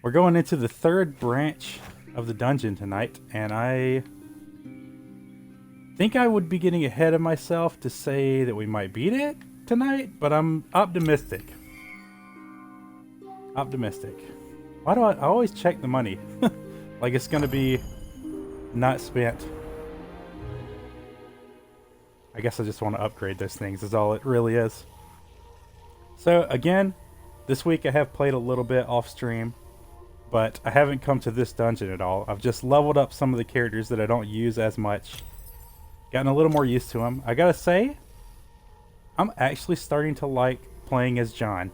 We're going into the third branch of the dungeon tonight, and I think I would be getting ahead of myself to say that we might beat it tonight, but I'm optimistic. Optimistic. Why do I always check the money? Like it's gonna be not spent. I guess I just want to upgrade those things is all it really is. So again, this week I have played a little bit off stream, but I haven't come to this dungeon at all. I've just leveled up some of the characters that I don't use as much. Gotten a little more used to them. I gotta say, I'm actually starting to like playing as John.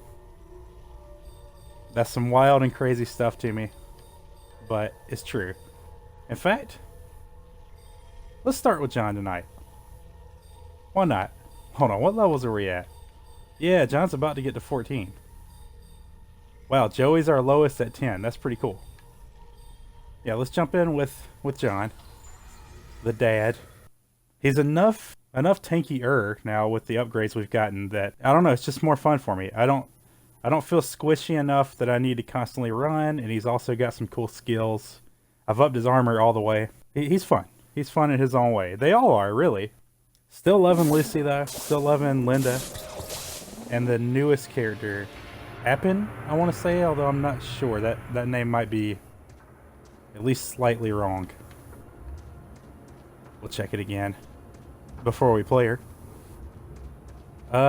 That's some wild and crazy stuff to me, but it's true. In fact, let's start with John tonight. Why not? Hold on, what levels are we at? Yeah, John's about to get to 14. Wow, Joey's our lowest at 10. That's pretty cool. Yeah, let's jump in with John, the dad. He's enough tankier now with the upgrades we've gotten that I don't know. It's just more fun for me. I don't feel squishy enough that I need to constantly run, and he's also got some cool skills. I've upped his armor all the way. He's fun. He's fun in his own way. They all are, really. Still loving Lucy though. Still loving Linda, and the newest character, Appin, I want to say, although I'm not sure. That name might be at least slightly wrong. We'll check it again before we play her.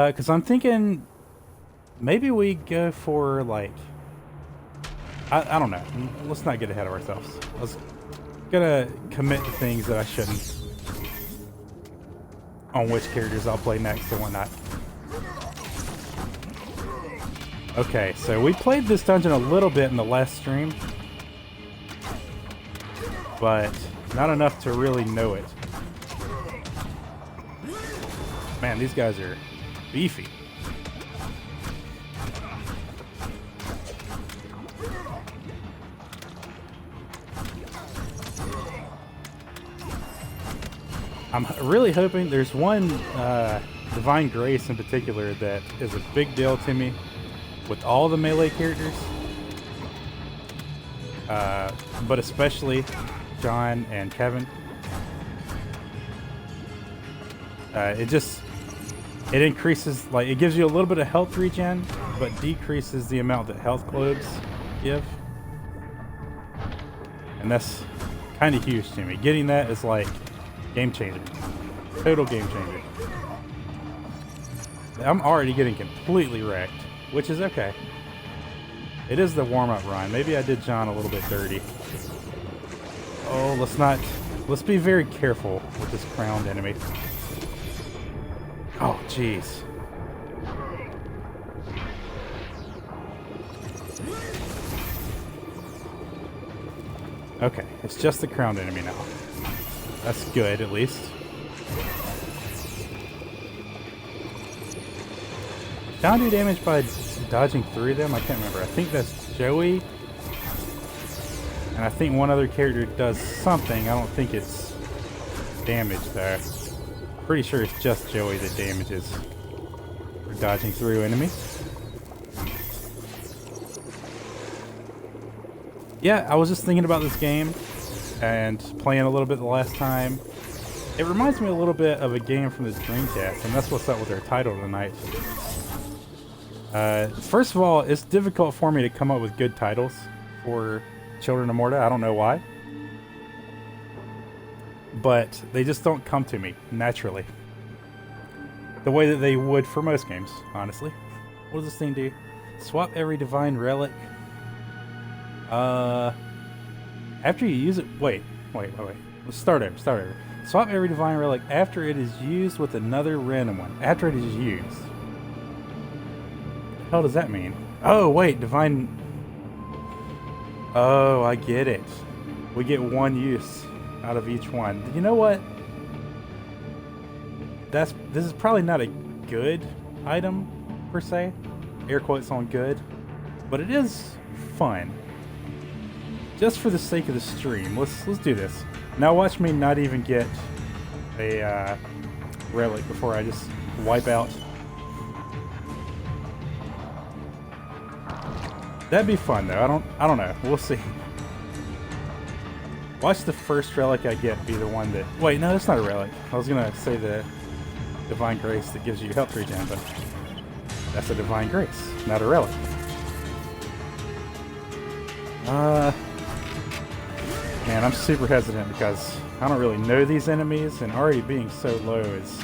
Because I'm thinking maybe we go for, like, I don't know. Let's not get ahead of ourselves. I was gonna commit to things that I shouldn't on which characters I'll play next and whatnot. Okay, so we played this dungeon a little bit in the last stream, but not enough to really know it. Man, these guys are beefy. I'm really hoping there's one Divine Grace in particular that is a big deal to me with all the melee characters, but especially John and Kevin. It increases, like, it gives you a little bit of health regen, but decreases the amount that health globes give. And that's kind of huge to me. Getting that is like game changer. Total game changer. I'm already getting completely wrecked, which is okay. It is the warm-up run. Maybe I did John a little bit dirty. Oh, let's be very careful with this crowned enemy. Oh, jeez. Okay, it's just the crowned enemy now. That's good, at least. John do damage by dodging through them? I can't remember. I think that's Joey. And I think one other character does something. I don't think it's damage, though. Pretty sure it's just Joey that damages for dodging through enemies. Yeah, I was just thinking about this game and playing a little bit the last time. It reminds me a little bit of a game from the Dreamcast, and that's what's up with our title tonight. First of all, it's difficult for me to come up with good titles for Children of Morta. I don't know why. But they just don't come to me naturally. The way that they would for most games, honestly. What does this thing do? Swap every divine relic. After you use it... Wait. Let's start over. Swap every divine relic after it is used with another random one. After it is used. What the hell does that mean? Oh, wait. Divine... Oh, I get it. We get one use out of each one. You know what? This is probably not a good item per se. Air quotes on good. But it is fun. Just for the sake of the stream, let's do this. Now watch me not even get a relic before I just wipe out That'd be fun though. I don't know. We'll see. Watch the first relic I get be the one that... Wait, no, that's not a relic. I was gonna say the Divine Grace that gives you health regen, but that's a Divine Grace, not a relic. Man, I'm super hesitant because I don't really know these enemies, and already being so low is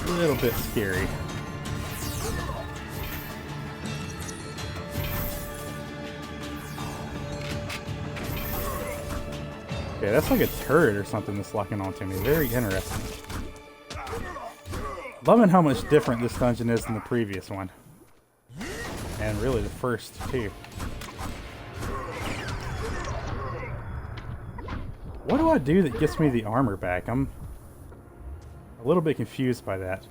a little bit scary. Okay, that's like a turret or something that's locking onto me. Very interesting. Loving how much different this dungeon is than the previous one. And really the first two. What do I do that gets me the armor back? I'm a little bit confused by that.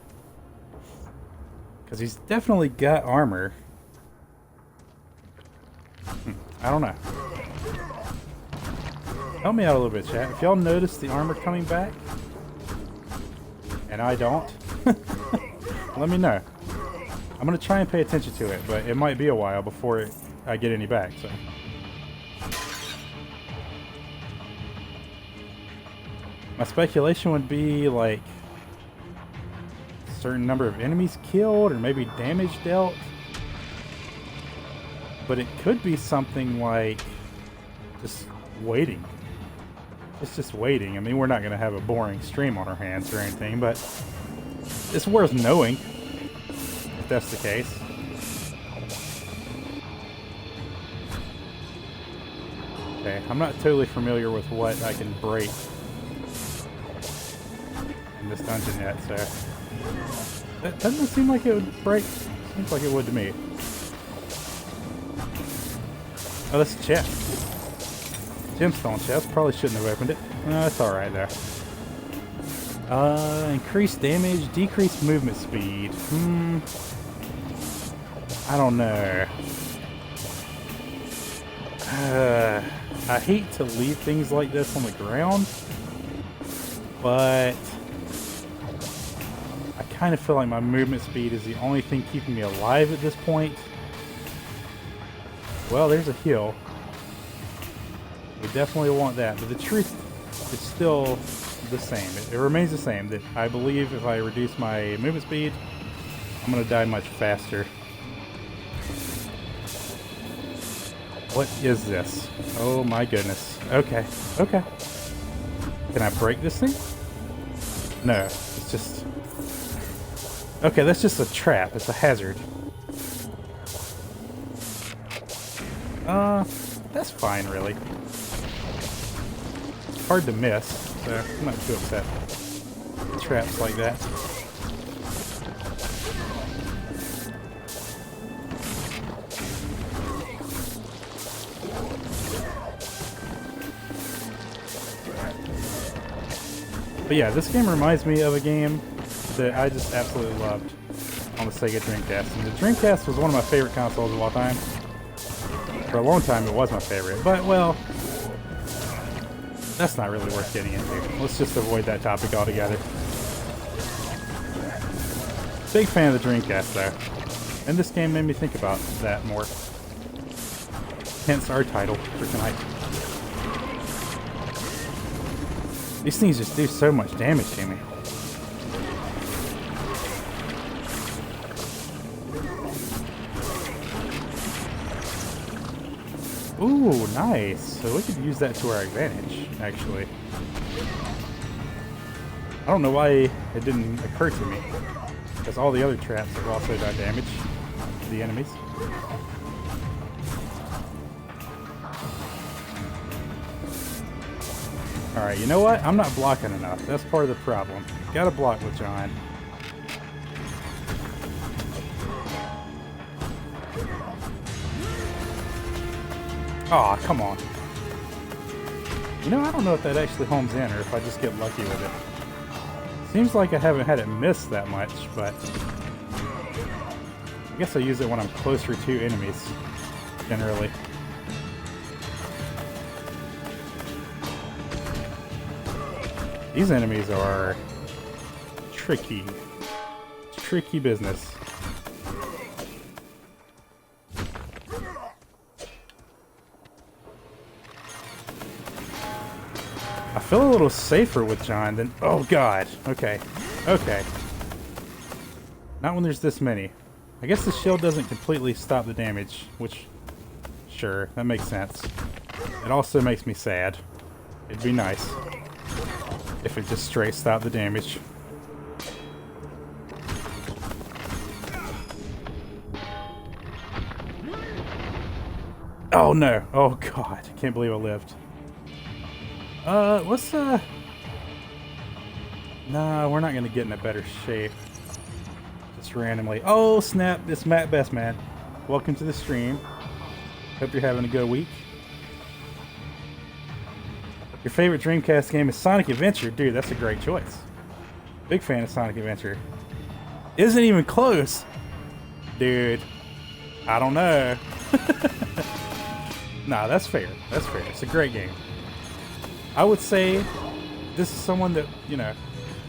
Because he's definitely got armor. I don't know. Help me out a little bit, chat. If y'all notice the armor coming back, and I don't, let me know. I'm going to try and pay attention to it, but it might be a while before I get any back, so. My speculation would be like a certain number of enemies killed or maybe damage dealt. But it could be something like just waiting. It's just waiting. I mean, we're not going to have a boring stream on our hands or anything, but it's worth knowing if that's the case. Okay, I'm not totally familiar with what I can break in this dungeon yet, so that doesn't seem like it would break. Seems like it would to me. Oh, that's a chest. Gemstone chest. Probably shouldn't have opened it. No, that's alright there. Increased damage, decreased movement speed. I don't know. I hate to leave things like this on the ground, but I kind of feel like my movement speed is the only thing keeping me alive at this point. Well, there's a heal. We definitely want that, but the truth is still the same. It remains the same, that I believe if I reduce my movement speed, I'm going to die much faster. What is this? Oh my goodness. Okay, okay. Can I break this thing? No, it's just... Okay, that's just a trap. It's a hazard. That's fine, really. It's hard to miss, so I'm not too upset. Traps like that. But yeah, this game reminds me of a game that I just absolutely loved on the Sega Dreamcast. And the Dreamcast was one of my favorite consoles of all time. For a long time, it was my favorite. But, well, that's not really worth getting into. Let's just avoid that topic altogether. Big fan of the Dreamcast, though. And this game made me think about that more. Hence our title for tonight. These things just do so much damage to me. Ooh, nice. So we could use that to our advantage, actually. I don't know why it didn't occur to me. Because all the other traps have also done damage to the enemies. Alright, you know what? I'm not blocking enough. That's part of the problem. Gotta block with John. Aw, come on. You know, I don't know if that actually homes in or if I just get lucky with it. Seems like I haven't had it miss that much, but I guess I use it when I'm closer to enemies, generally. These enemies are tricky. Tricky business. I feel a little safer with John than... Oh, God. Okay. Okay. Not when there's this many. I guess the shield doesn't completely stop the damage, which... Sure, that makes sense. It also makes me sad. It'd be nice if it just straight stopped the damage. Oh, no. Oh, God. I can't believe I lived. Let's, Nah, we're not gonna get in a better shape. Just randomly. Oh, snap. It's Matt Bestman. Welcome to the stream. Hope you're having a good week. Your favorite Dreamcast game is Sonic Adventure? Dude, that's a great choice. Big fan of Sonic Adventure. Isn't even close. Dude, I don't know. Nah, that's fair. That's fair. It's a great game. I would say this is someone that, you know,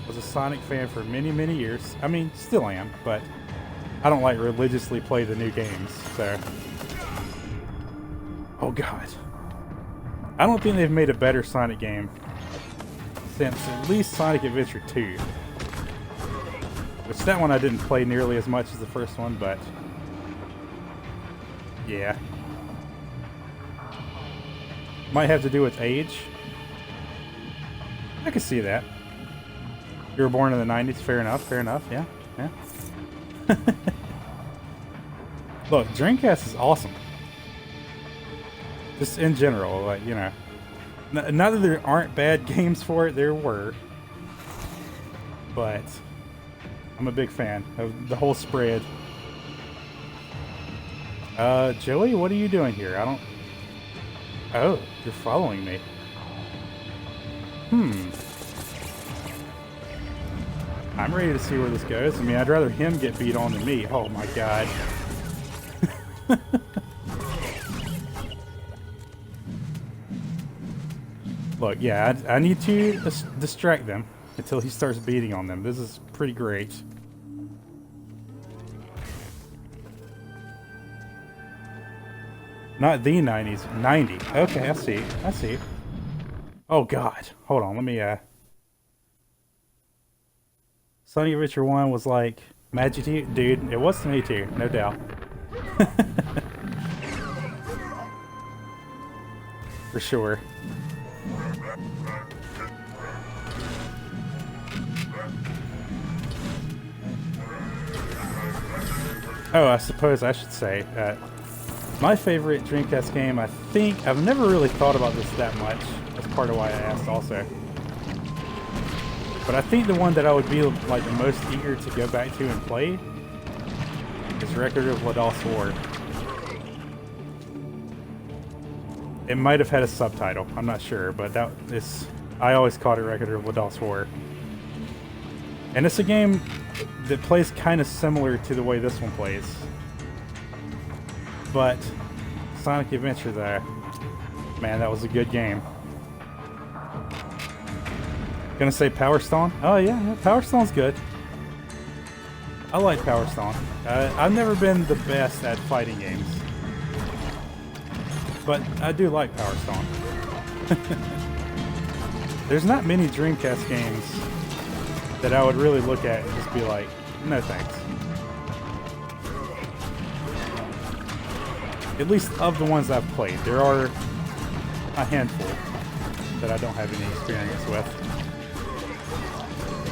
was a Sonic fan for many, many years. I mean, still am, but I don't like religiously play the new games, so. Oh, God. I don't think they've made a better Sonic game since at least Sonic Adventure 2. Which that one I didn't play nearly as much as the first one, but yeah. Might have to do with age. I can see that. You were born in the 90s, fair enough, yeah, yeah. Look, Dreamcast is awesome. Just in general, like, you know. Not that there aren't bad games for it, there were. But I'm a big fan of the whole spread. Joey, what are you doing here? I don't... Oh, you're following me. I'm ready to see where this goes. I mean, I'd rather him get beat on than me. Oh my God. Look, yeah, I need to distract them until he starts beating on them. This is pretty great. Not the 90s. 90. Okay, I see. I see. Oh, God. Hold on. Let me, Sonic Adventure 1 was like magic to you? Dude, it was to me too. No doubt. For sure. Oh, I suppose I should say, my favorite Dreamcast game, I think, I've never really thought about this that much. That's part of why I asked also. But I think the one that I would be like the most eager to go back to and play is Record of Ladolf's War. It might have had a subtitle, I'm not sure, but that is, I always called it Record of Ladolf's War. And it's a game that plays kind of similar to the way this one plays. But Sonic Adventure though, man, that was a good game. Gonna say Power Stone? Oh yeah, Power Stone's good. I like Power Stone. I've never been the best at fighting games, but I do like Power Stone. There's not many Dreamcast games that I would really look at and just be like, no thanks. At least of the ones I've played. There are a handful that I don't have any experience with.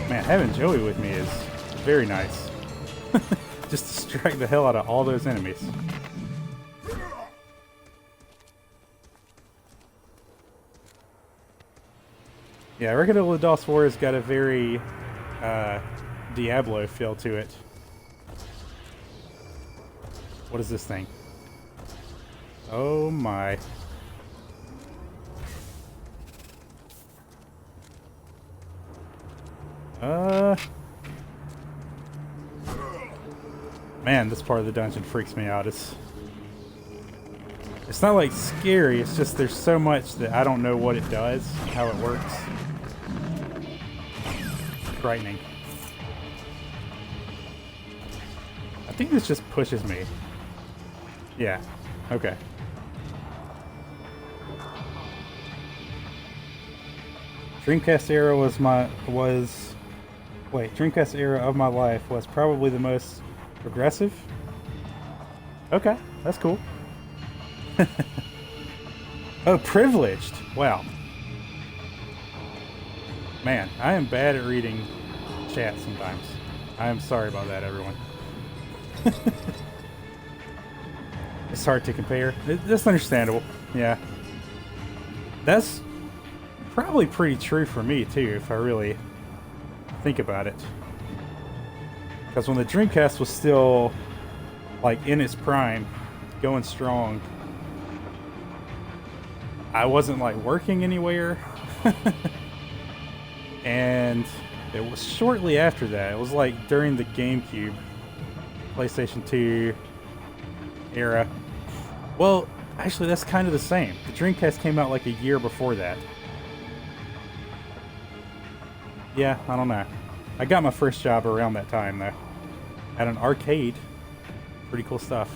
Man, having Joey with me is very nice. Just distract the hell out of all those enemies. Yeah, Record of Ladolf's War has got a very Diablo feel to it. What is this thing? Oh my. Man, this part of the dungeon freaks me out. It's not like scary, it's just there's so much that I don't know what it does, how it works. Frightening. I think this just pushes me. Yeah, okay. Dreamcast era Dreamcast era of my life was probably the most progressive. Okay, that's cool. Oh, privileged. Wow. Man, I am bad at reading chat sometimes. I am sorry about that, everyone. It's hard to compare. That's understandable. Yeah. That's probably pretty true for me, too, if I really think about it. Because when the Dreamcast was still, like, in its prime, going strong, I wasn't, like, working anywhere. And it was shortly after that. It was, like, during the GameCube, PlayStation 2 era. Well, actually, that's kind of the same. The Dreamcast came out, like, a year before that. Yeah, I don't know. I got my first job around that time, though. At an arcade. Pretty cool stuff.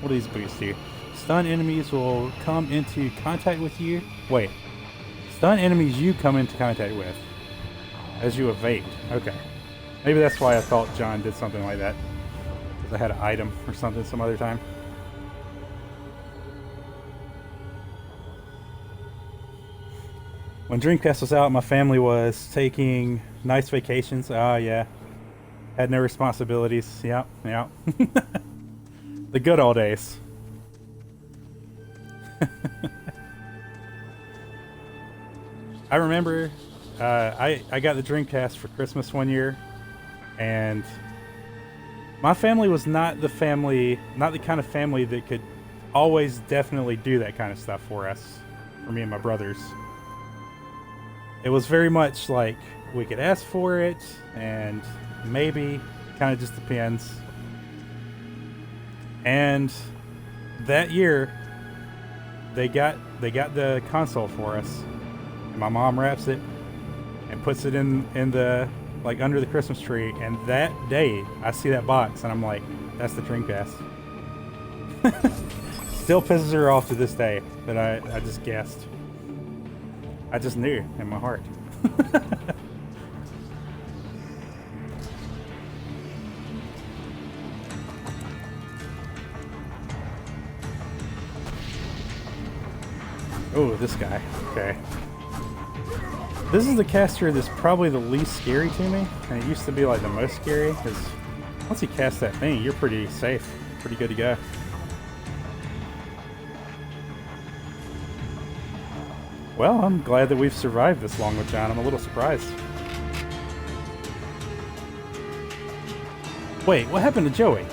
What do these boots do? Stun enemies will come into contact with you. Wait. Stun enemies you come into contact with as you evade. Okay. Maybe that's why I thought John did something like that. Because I had an item or something some other time. When Dreamcast was out, my family was taking nice vacations. Ah, yeah. Had no responsibilities. Yep, yep. The good old days. I remember I got the Dreamcast for Christmas one year, and my family was not the kind of family that could always definitely do that kind of stuff for us, for me and my brothers. It was very much like we could ask for it, and maybe, kind of just depends. And that year, they got the console for us. And my mom wraps it and puts it in the, like, under the Christmas tree. And that day, I see that box, and I'm like, that's the Dreamcast. Still pisses her off to this day that I just guessed. I just knew in my heart. Oh, this guy. Okay. This is the caster that's probably the least scary to me. And it used to be like the most scary, because once you cast that thing, you're pretty safe. Pretty good to go. Well, I'm glad that we've survived this long with John. I'm a little surprised. Wait, what happened to Joey?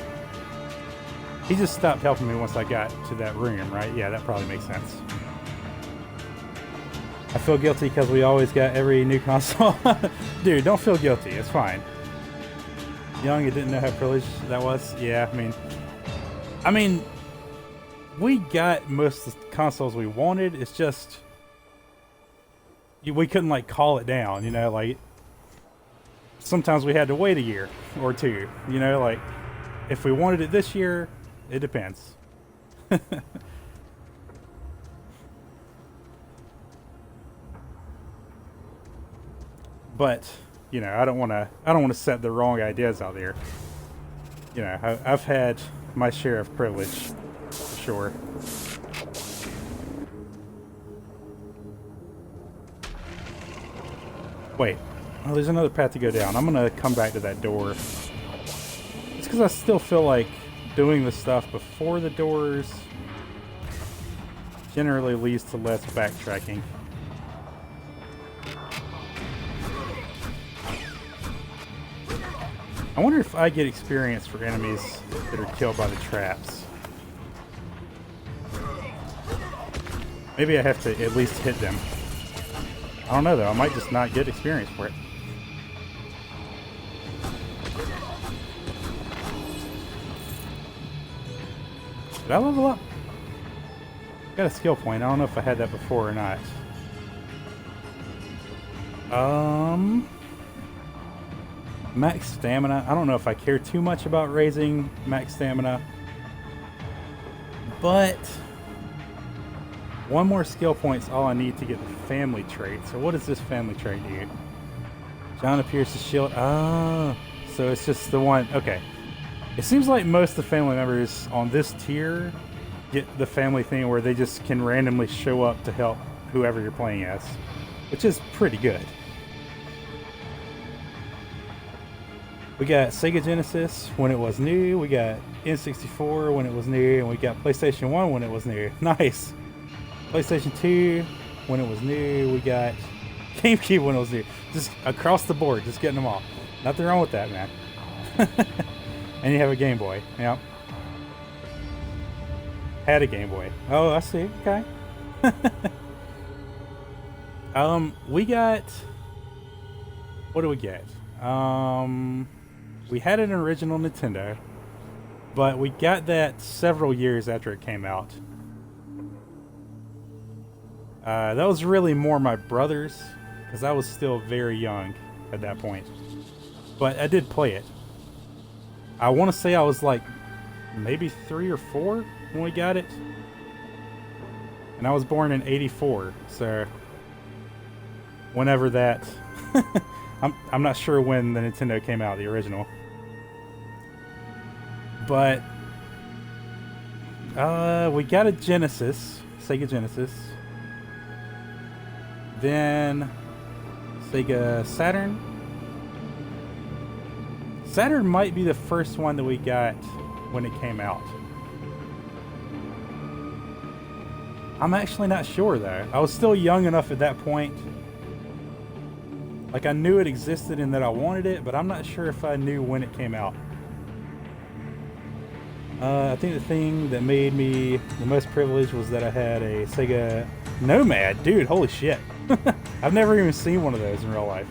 He just stopped helping me once I got to that room, right? Yeah, that probably makes sense. I feel guilty because we always got every new console. Dude, don't feel guilty. It's fine. Young, you didn't know how privileged that was? Yeah, I mean, we got most of the consoles we wanted. It's just we couldn't, like, call it down, you know, like, sometimes we had to wait a year or two, you know, like, if we wanted it this year, it depends. But, you know, I don't want to set the wrong ideas out there. You know, I've had my share of privilege, for sure. Wait. Oh, there's another path to go down. I'm going to come back to that door. It's because I still feel like doing the stuff before the doors generally leads to less backtracking. I wonder if I get experience for enemies that are killed by the traps. Maybe I have to at least hit them. I don't know though, I might just not get experience for it. Did I level up? Got a skill point, I don't know if I had that before or not. Max stamina. I don't know if I care too much about raising max stamina, but One more skill point's all I need to get the family trait. So what does this family trait do? John appears to shield. Oh, so it's just the one. Okay. It seems like most of the family members on this tier get the family thing where they just can randomly show up to help whoever you're playing as, which is pretty good. We got Sega Genesis when it was new, we got N64 when it was new, and we got PlayStation 1 when it was new. Nice! PlayStation 2 when it was new, we got GameCube when it was new. Just across the board, just getting them all. Nothing wrong with that, man. And you have a Game Boy, yep. Had a Game Boy. Oh, I see, okay. We got... What do we get? We had an original Nintendo, but we got that several years after it came out. That was really more my brother's, because I was still very young at that point. But I did play it. I want to say I was like maybe 3 or 4 when we got it. And I was born in '84, so whenever that... I'm not sure when the Nintendo came out, the original. But we got a Genesis, Sega Genesis. Then Sega Saturn. Saturn might be the first one that we got when it came out. I'm actually not sure though. I was still young enough at that point. Like I knew it existed and that I wanted it, but I'm not sure if I knew when it came out. I think the thing that made me the most privileged was that I had a Sega Nomad. Dude, holy shit. I've never even seen one of those in real life.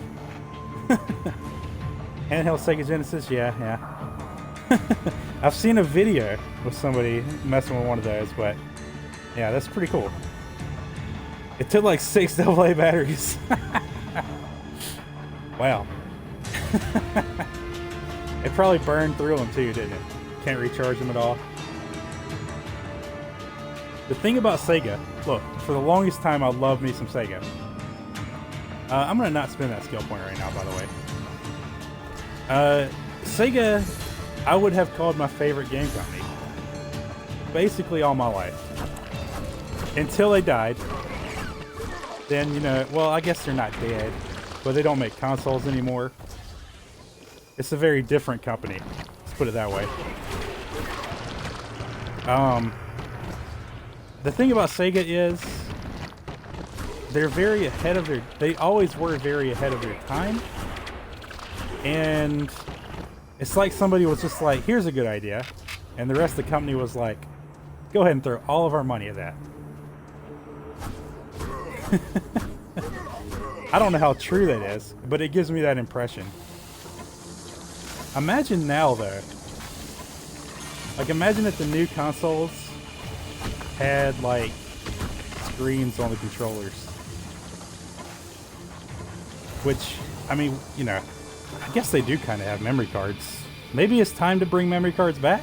Handheld Sega Genesis, yeah. I've seen a video with somebody messing with one of those, but yeah, that's pretty cool. It took like 6 AA batteries. Wow. It probably burned through them too, didn't it? Can't recharge them at all. The thing about Sega, look, for the longest time I loved me some Sega. I'm gonna not spend that skill point right now, by the way. Sega, I would have called my favorite game company basically all my life. Until they died. Then, you know, well, I guess they're not dead, but they don't make consoles anymore. It's a very different company. Let's put it that way. The thing about Sega is they're very ahead of their... They always were very ahead of their time. And it's like somebody was just like, here's a good idea. And the rest of the company was like, go ahead and throw all of our money at that. I don't know how true that is, but it gives me that impression. Imagine now, though. Like, imagine if the new consoles had, like, screens on the controllers. Which, I mean, you know, I guess they do kind of have memory cards. Maybe it's time to bring memory cards back?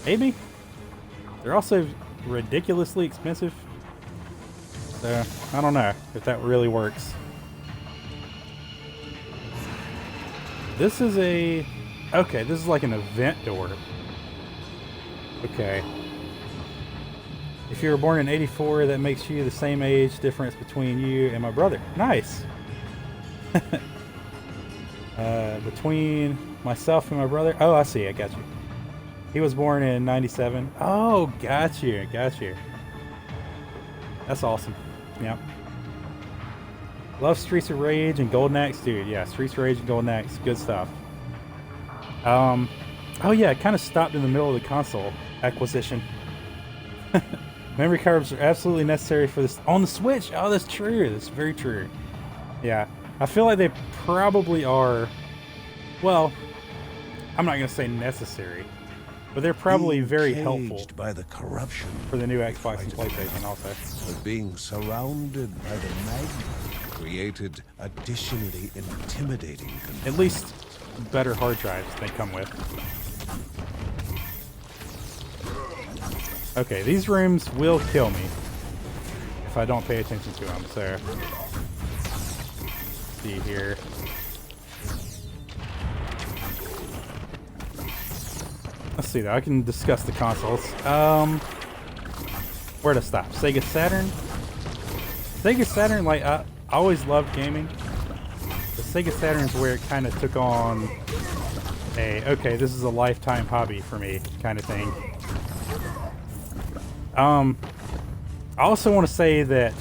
Maybe. They're also ridiculously expensive. So, I don't know if that really works. This is a... Okay, this is like an event door. Okay. If you were born in '84, that makes you the same age difference between you and my brother. Nice! Between myself and my brother... Oh, I see, I got you. He was born in '97. Oh, got you, got you. That's awesome. Yep. Love Streets of Rage and Golden Axe, dude. Yeah, Streets of Rage and Golden Axe, good stuff. Oh yeah, it kind of stopped in the middle of the console acquisition. Memory cards are absolutely necessary for this on the Switch. Oh, that's true. That's very true. Yeah, I feel like they probably are. Well, I'm not gonna say necessary, but they're probably very helpful by the corruption for the new Xbox and PlayStation also. But being surrounded by the magma created additionally intimidating conditions. At least better hard drives they come with. Okay, these rooms will kill me. I don't pay attention to them. So, let's see here. Let's see though. I can discuss the consoles. Where to stop? Sega Saturn. Sega Saturn, like I always loved gaming. The Sega Saturn is where it kind of took on a okay, this is a lifetime hobby for me kind of thing. I also want to say that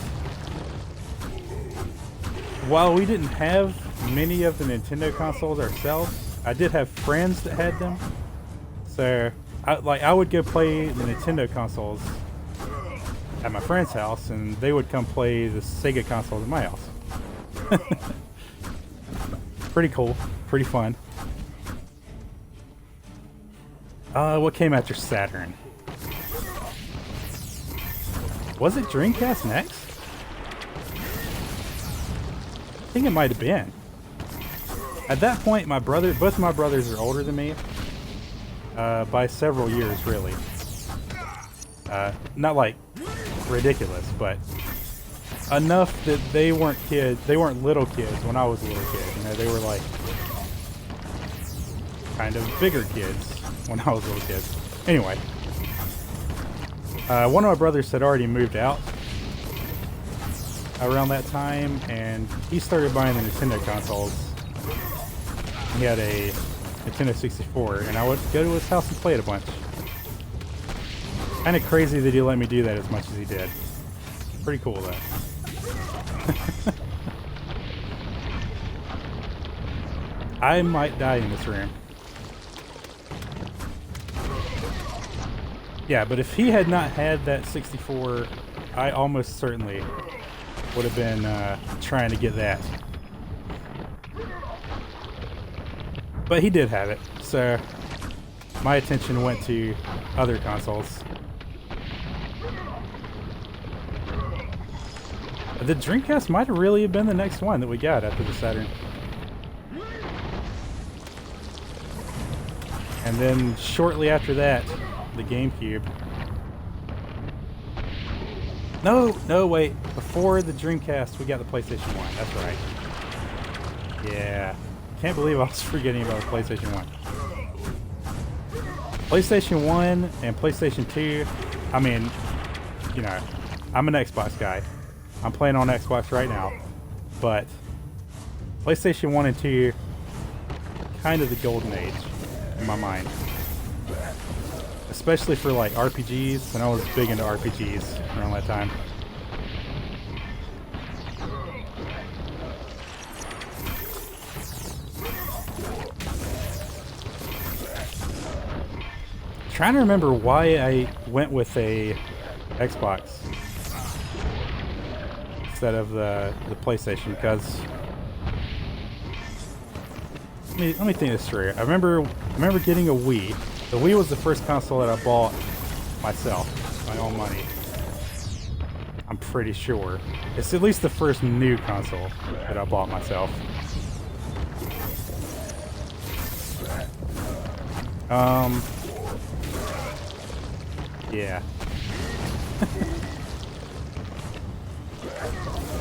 while we didn't have many of the Nintendo consoles ourselves, I did have friends that had them. So, I would go play the Nintendo consoles at my friend's house, and they would come play the Sega consoles at my house. Pretty cool, pretty fun. What came after Saturn? Was it Dreamcast next? I think it might have been. At that point, both my brothers are older than me. By several years, really. Not like ridiculous, but enough that they weren't little kids when I was a little kid. You know, they were like kind of bigger kids when I was a little kid. Anyway, one of my brothers had already moved out around that time, and he started buying the Nintendo consoles. He had a Nintendo 64, and I would go to his house and play it a bunch. Kind of crazy that he let me do that as much as he did. Pretty cool though. I might die in this room. Yeah, but if he had not had that 64, I almost certainly would have been trying to get that. But he did have it, so my attention went to other consoles. The Dreamcast might have really been the next one that we got after the Saturn. And then shortly after that, the GameCube. No, wait. Before the Dreamcast, we got the PlayStation 1. That's right. Yeah. Can't believe I was forgetting about the PlayStation 1. PlayStation 1 and PlayStation 2, I mean, you know, I'm an Xbox guy. I'm playing on Xbox right now. But PlayStation 1 and 2, kind of the golden age in my mind. Especially for like RPGs, and I was big into RPGs around that time. Trying to remember why I went with a Xbox instead of the PlayStation, because let me think this through. I remember getting a Wii. The Wii was the first console that I bought myself, my own money. I'm pretty sure. It's at least the first new console that I bought myself. Yeah.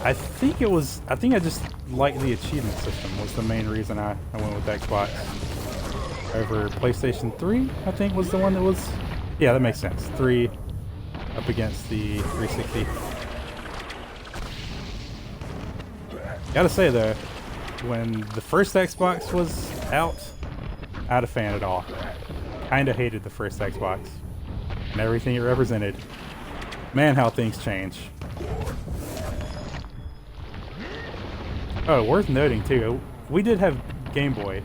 I think I just liked the achievement system was the main reason I went with Xbox over PlayStation 3, I think was the one that was... Yeah, that makes sense. 3 up against the 360. Gotta say though, when the first Xbox was out, not a fan at all. Kinda hated the first Xbox and everything it represented. Man, how things change. Oh, worth noting too, we did have Game Boy.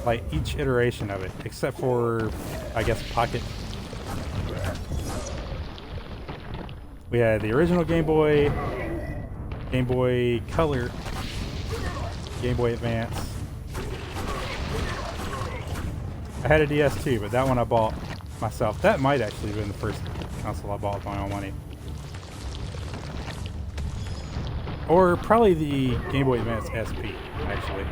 Like each iteration of it, except for, I guess, Pocket. We had the original Game Boy, Game Boy Color, Game Boy Advance. I had a DS too, but that one I bought myself. That might actually have been the first console I bought with my own money. Or probably the Game Boy Advance SP, actually.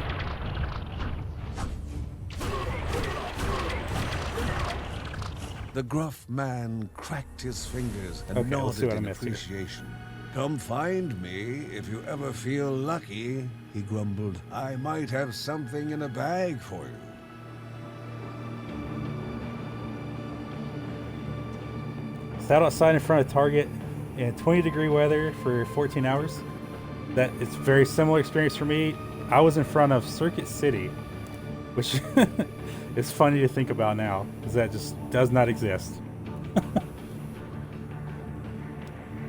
The gruff man cracked his fingers and Okay, let's see nodded what I in missed here. appreciation. Come find me if you ever feel lucky, he grumbled. I might have something in a bag for you. Sat outside in front of Target in 20-degree weather for 14 hours. That it's a very similar experience for me. I was in front of Circuit City, which is funny to think about now because that just does not exist.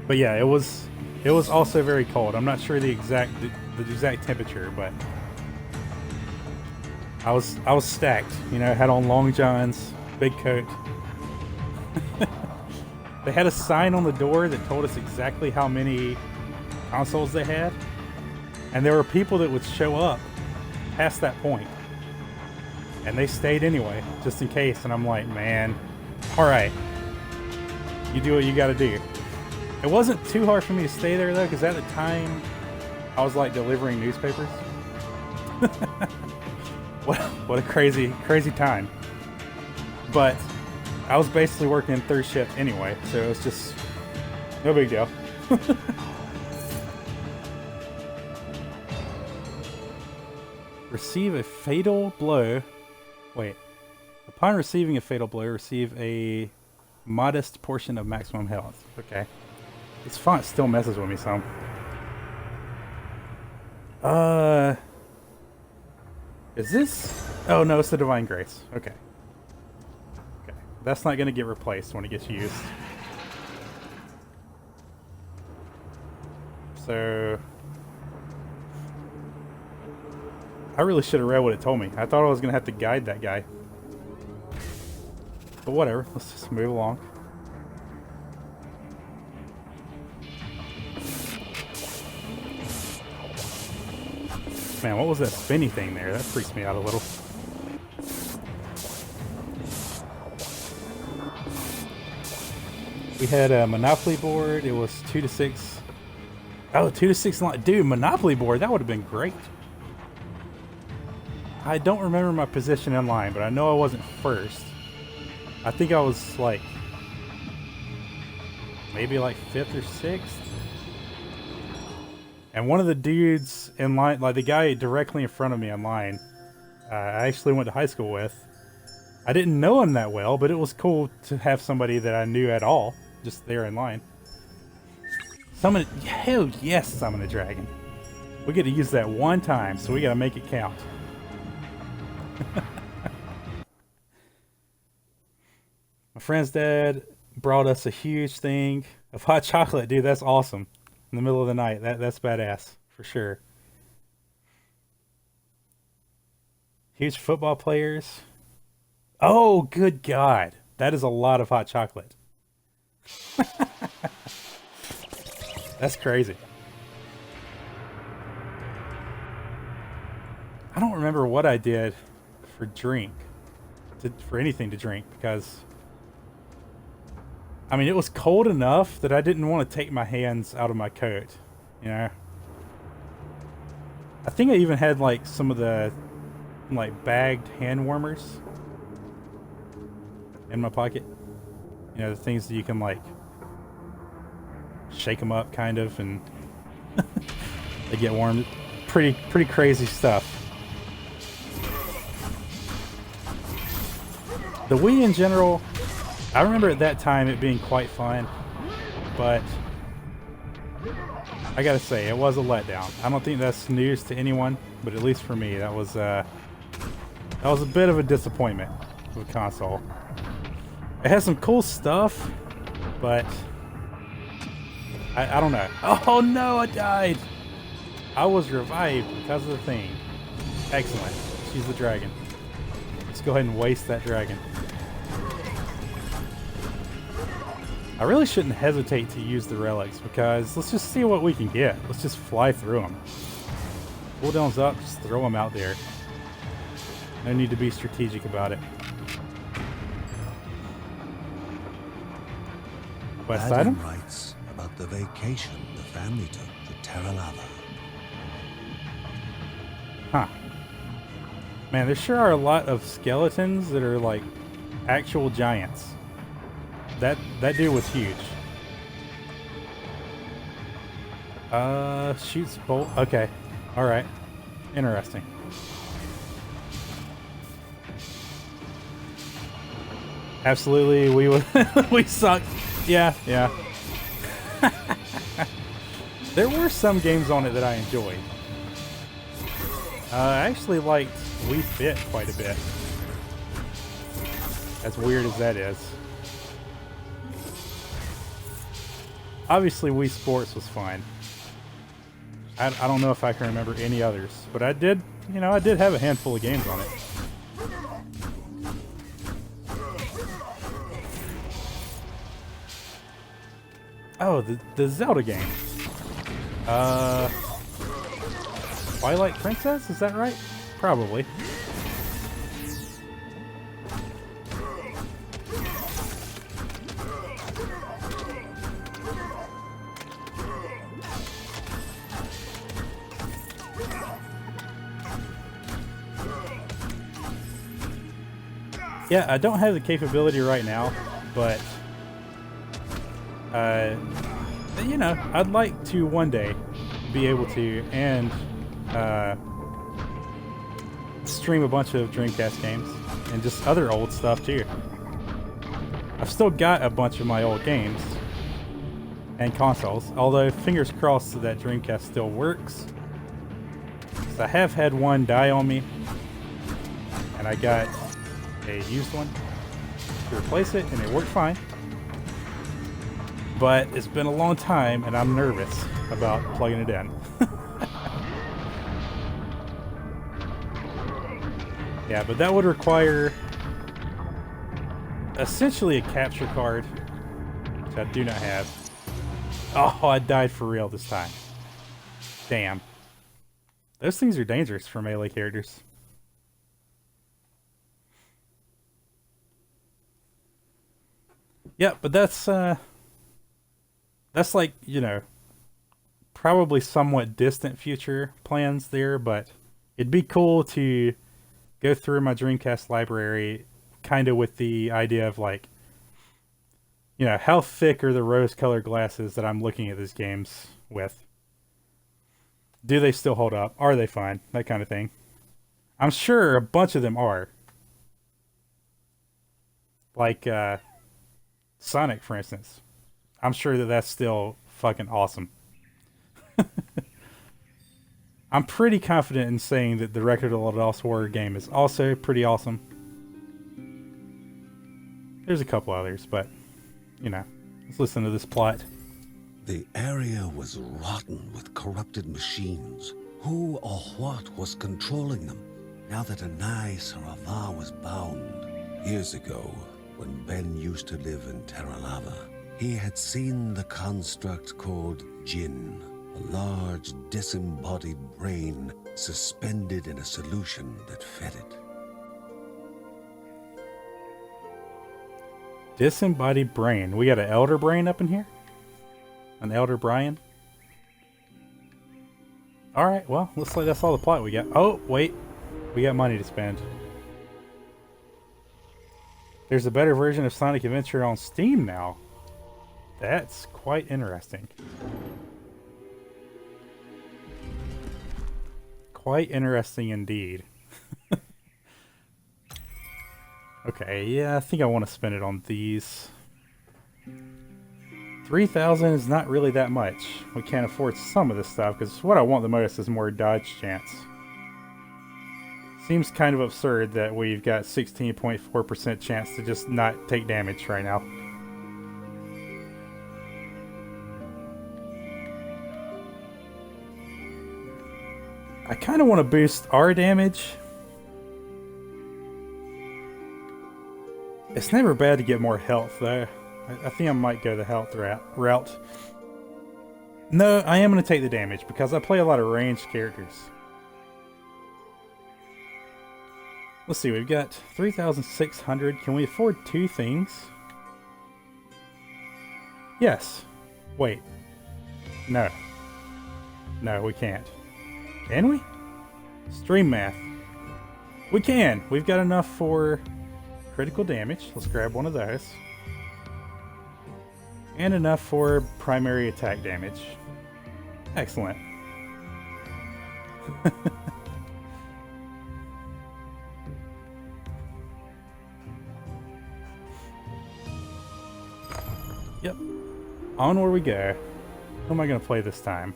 But yeah, it was also very cold. I'm not sure the exact temperature, but I was stacked. You know, had on long johns, big coat. They had a sign on the door that told us exactly how many consoles they had, and there were people that would show up past that point, and they stayed anyway, just in case. And I'm like, man, all right, you do what you got to do. It wasn't too hard for me to stay there though, because at the time I was like delivering newspapers. What a crazy time. But I was basically working third shift anyway, so it was just no big deal. Receive a fatal blow. Wait. Upon receiving a fatal blow, receive a modest portion of maximum health. Okay. This font still messes with me some. Is this? Oh no, it's the Divine Grace. Okay. Okay. That's not gonna get replaced when it gets used. So I really should have read what it told me. I thought I was gonna have to guide that guy. But whatever, let's just move along. Man, what was that spinny thing there? That freaks me out a little. We had a Monopoly board. It was 2 to 6. Oh, 2 to 6. Dude, Monopoly board. That would have been great. I don't remember my position in line, but I know I wasn't first. I think I was like maybe like 5th or 6th. And one of the dudes in line, like the guy directly in front of me in line, I actually went to high school with. I didn't know him that well, but it was cool to have somebody that I knew at all just there in line. Summon, hell yes, summon a dragon. We get to use that one time, so we gotta make it count. My friend's dad brought us a huge thing of hot chocolate. Dude, that's awesome. In the middle of the night. That's badass, for sure. Huge football players. Oh, good God. That is a lot of hot chocolate. That's crazy. I don't remember what I did for for anything to drink, because I mean, it was cold enough that I didn't want to take my hands out of my coat, you know? I think I even had like some of the like bagged hand warmers in my pocket. You know, the things that you can like shake them up kind of and they get warm. Pretty crazy stuff. The Wii in general, I remember at that time it being quite fun, but I gotta say, it was a letdown. I don't think that's news to anyone, but at least for me, that was a bit of a disappointment with console. It has some cool stuff, but I don't know. Oh no, I died! I was revived because of the thing. Excellent. She's the dragon. Let's go ahead and waste that dragon. I really shouldn't hesitate to use the relics, because let's just see what we can get. Let's just fly through them. Cooldowns up, just throw them out there. No need to be strategic about it. Quest item? Writes about the vacation the family took to Terra Lava. Huh. Man, there sure are a lot of skeletons that are like actual giants. that dude was huge. Shoots bolt. Okay. Alright. Interesting. Absolutely, we would we suck. Yeah, yeah. There were some games on it that I enjoyed. I actually liked Wii Fit quite a bit. As weird as that is. Obviously, Wii Sports was fun. I don't know if I can remember any others, but I did, you know, I did have a handful of games on it. Oh, the Zelda game. Twilight Princess, is that right? Probably. Yeah, I don't have the capability right now, but you know, I'd like to one day be able to and stream a bunch of Dreamcast games and just other old stuff too. I've still got a bunch of my old games and consoles, although fingers crossed that Dreamcast still works. 'Cause I have had one die on me, and I got a used one to replace it, and it worked fine. But it's been a long time, and I'm nervous about plugging it in. Yeah, but that would require essentially a capture card, which I do not have. Oh, I died for real this time. Damn. Those things are dangerous for melee characters. Yeah, but that's like, you know, probably somewhat distant future plans there, but it'd be cool to go through my Dreamcast library kind of with the idea of like, you know, how thick are the rose-colored glasses that I'm looking at these games with? Do they still hold up? Are they fine? That kind of thing. I'm sure a bunch of them are. Like, Sonic, for instance. I'm sure that that's still fucking awesome. I'm pretty confident in saying that the Record of the Lost Warrior game is also pretty awesome. There's a couple others, but, you know, let's listen to this plot. The area was rotten with corrupted machines. Who or what was controlling them now that Anai Sarava was bound? Years ago, when Ben used to live in Terra Lava, he had seen the construct called Jinn, a large disembodied brain suspended in a solution that fed it. Disembodied brain. We got an elder brain up in here? An elder Brian? Alright, well, looks like that's all the plot we got. Oh, wait. We got money to spend. There's a better version of Sonic Adventure on Steam now. That's quite interesting. Quite interesting indeed. Okay, yeah, I think I want to spend it on these. 3,000 is not really that much. We can't afford some of this stuff, because what I want the most is more dodge chance. Seems kind of absurd that we've got 16.4% chance to just not take damage right now. I kind of want to boost our damage. It's never bad to get more health, though. I think I might go the health route. No, I am going to take the damage, because I play a lot of ranged characters. Let's see, we've got 3,600. Can we afford two things? Yes. Wait. No. No, we can't. Can we? Stream math. We can! We've got enough for critical damage. Let's grab one of those. And enough for primary attack damage. Excellent. Yep. Onward we go. Who am I going to play this time?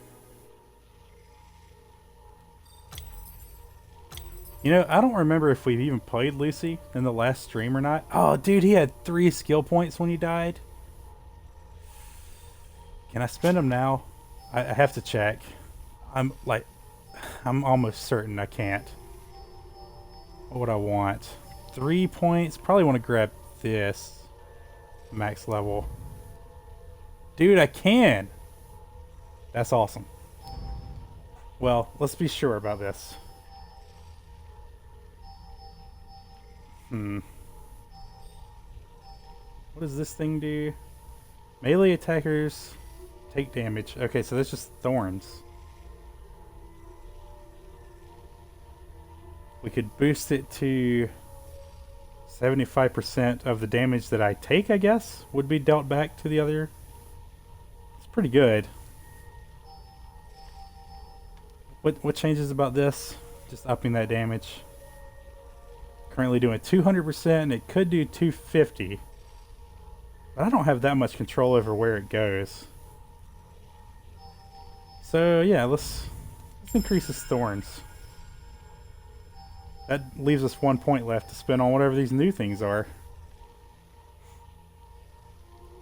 You know, I don't remember if we've even played Lucy in the last stream or not. Oh, dude, he had 3 skill points when he died. Can I spend them now? I have to check. I'm almost certain I can't. What would I want? 3 points? Probably want to grab this. Max level. Dude, I can! That's awesome. Well, let's be sure about this. What does this thing do? Melee attackers take damage. Okay, so that's just thorns. We could boost it to 75% of the damage that I take, I guess, would be dealt back to the other. It's pretty good. What changes about this? Just upping that damage. Currently doing 200%, and it could do 250. But I don't have that much control over where it goes. So yeah, let's increase his thorns. That leaves us 1 point left to spend on whatever these new things are.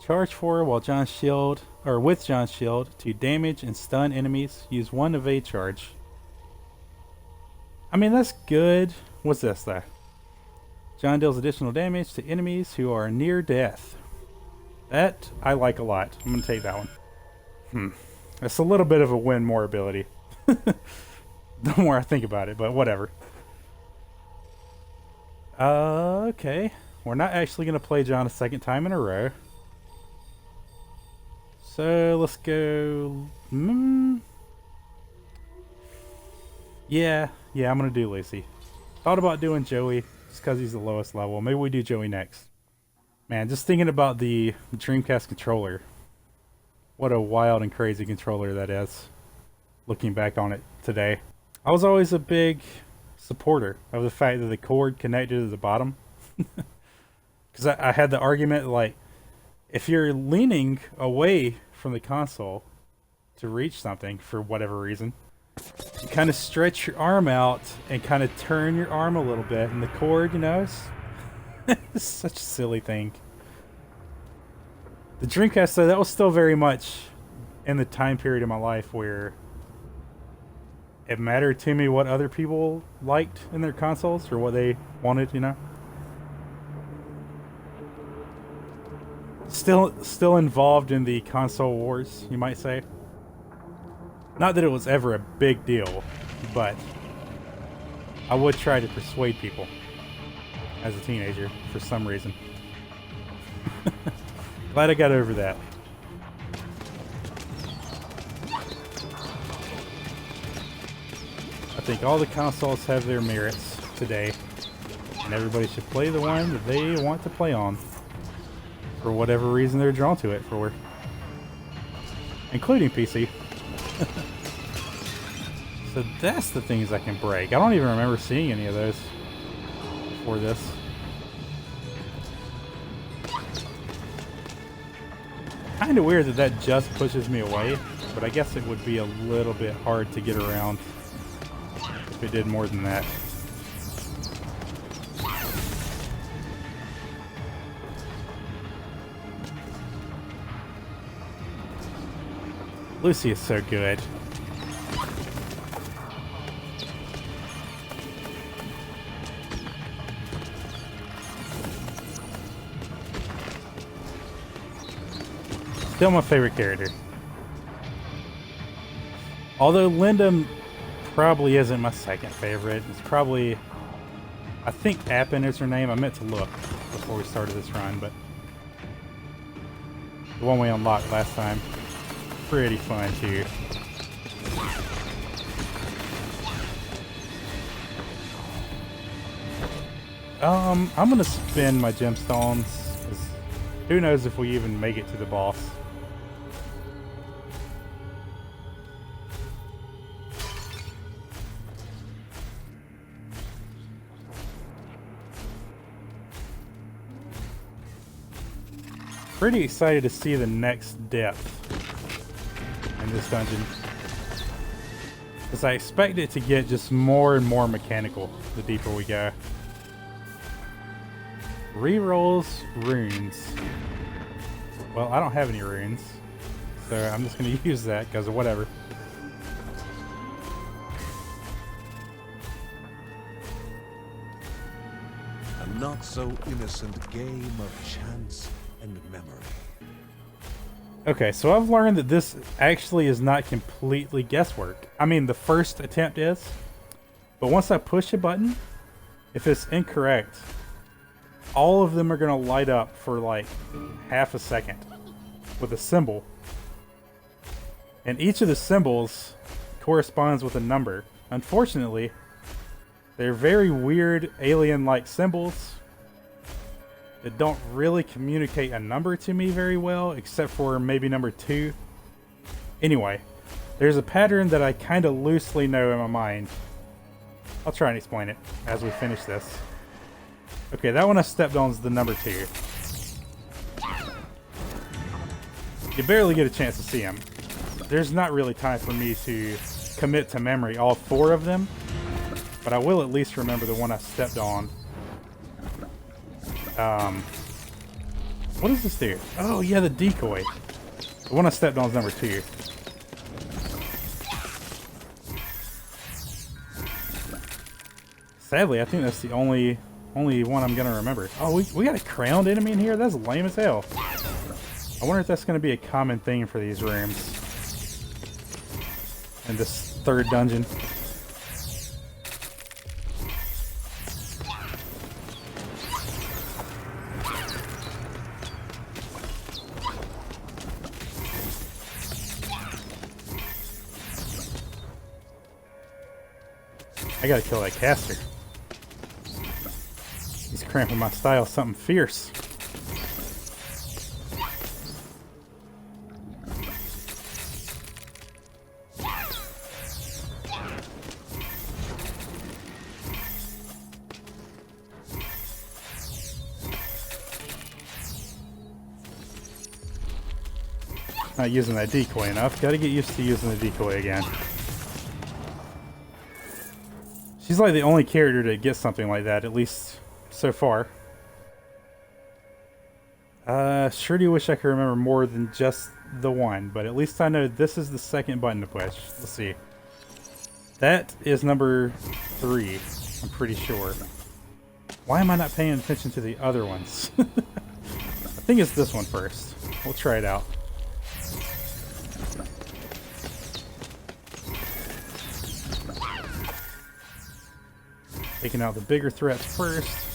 Charge 4 while John's shield, or with John's shield, to damage and stun enemies. Use 1 evade charge. I mean, that's good. What's this though? John deals additional damage to enemies who are near death. That I like a lot. I'm gonna take that one. That's a little bit of a win more ability. The more I think about it, but whatever. Okay. We're not actually gonna play John a second time in a row. So let's go. Yeah, I'm gonna do Lucy. Thought about doing Joey just because he's the lowest level. Maybe we do Joey next. Man, just thinking about the Dreamcast controller. What a wild and crazy controller that is. Looking back on it today. I was always a big supporter of the fact that the cord connected to the bottom. Because I had the argument, like, if you're leaning away from the console to reach something for whatever reason, you kind of stretch your arm out and kind of turn your arm a little bit, and the cord, you know, it's such a silly thing. The Dreamcast, though, that was still very much in the time period of my life where it mattered to me what other people liked in their consoles or what they wanted, you know. Still involved in the console wars, you might say. Not that it was ever a big deal, but I would try to persuade people as a teenager for some reason. Glad I got over that. I think all the consoles have their merits today, and everybody should play the one that they want to play on for whatever reason they're drawn to it for, including PC. So that's the things I can break. I don't even remember seeing any of those before this. Kind of weird that that just pushes me away, but I guess it would be a little bit hard to get around if it did more than that. Lucy is so good. Still my favorite character. Although Linda probably isn't my second favorite. It's probably, I think Appin is her name. I meant to look before we started this run, but the one we unlocked last time, pretty fun too. I'm gonna spend my gemstones, 'cause who knows if we even make it to the boss. pretty excited to see the next depth in this dungeon. Because I expect it to get just more and more mechanical the deeper we go. Rerolls runes. Well, I don't have any runes, so I'm just going to use that because of whatever. A not so innocent game of chance and memory. Okay, so I've learned that this actually is not completely guesswork. I mean, the first attempt is, but once I push a button, if it's incorrect, all of them are going to light up for like half a second with a symbol. And each of the symbols corresponds with a number. Unfortunately, they're very weird alien-like symbols that don't really communicate a number to me very well, except for maybe number 2. Anyway, there's a pattern that I kind of loosely know in my mind. I'll try and explain it as we finish this. Okay, that one I stepped on is the number 2. You barely get a chance to see him. There's not really time for me to commit to memory all 4 of them, but I will at least remember the one I stepped on. What does this do? Oh yeah, the decoy. The one I stepped on is number 2. Sadly, I think that's the only one I'm gonna remember. Oh, we got a crowned enemy in here? That's lame as hell. I wonder if that's gonna be a common thing for these rooms in this 3rd dungeon. I gotta kill that caster. He's cramping my style something fierce. Not using that decoy enough. Gotta get used to using the decoy again. She's like the only character to get something like that, at least so far. Sure do wish I could remember more than just the one, but at least I know this is the 2nd button to push. Let's see. That is number 3, I'm pretty sure. Why am I not paying attention to the other ones? I think it's this one first. We'll try it out. Taking out the bigger threats first.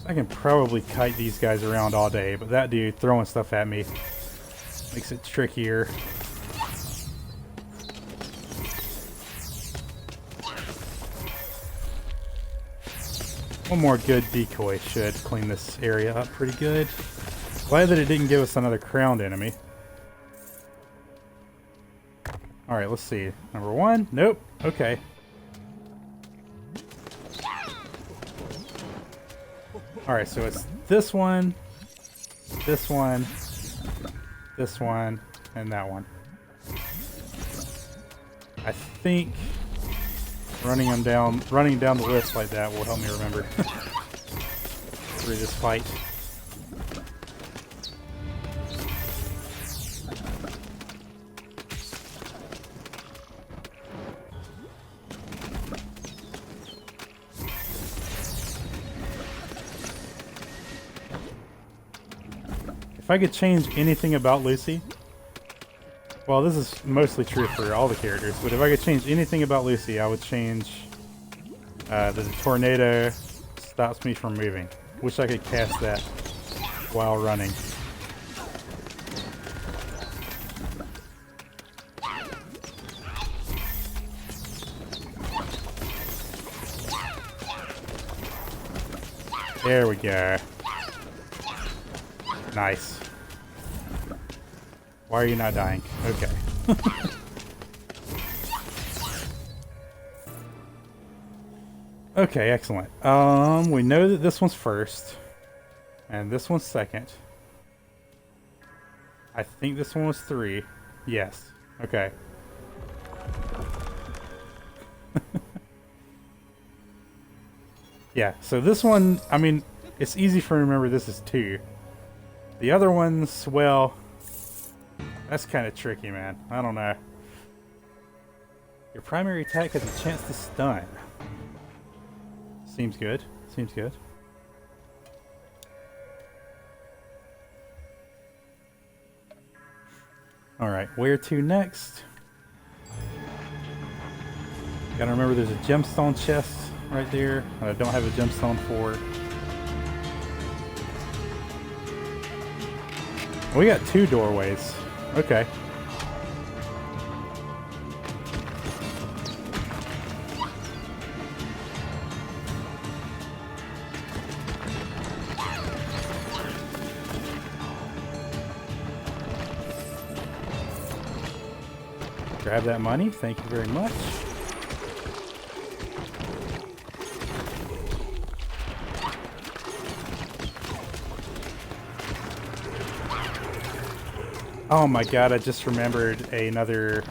I can probably kite these guys around all day, but that dude throwing stuff at me makes it trickier. One more good decoy should clean this area up pretty good. Glad that it didn't give us another crowned enemy. Alright, let's see. Number 1? Nope. Okay. Alright, so it's this one, this one, this one, and that one. I think running down the list like that will help me remember through this fight. If I could change anything about Lucy, well, this is mostly true for all the characters, but if I could change anything about Lucy, I would change that the tornado stops me from moving. Wish I could cast that while running. There we go. Nice. Why are you not dying? Okay. Okay, excellent. We know that this one's first, and this one's second. I think this one was 3. Yes. Okay. Yeah, so this one, I mean, it's easy for me to remember this is 2. The other ones, well, that's kind of tricky, man. I don't know. Your primary attack has a chance to stun. Seems good. Seems good. Alright, where to next? Gotta remember there's a gemstone chest right there that I don't have a gemstone for. We got 2 doorways. Okay. Grab that money. Thank you very much. Oh my god, I just remembered another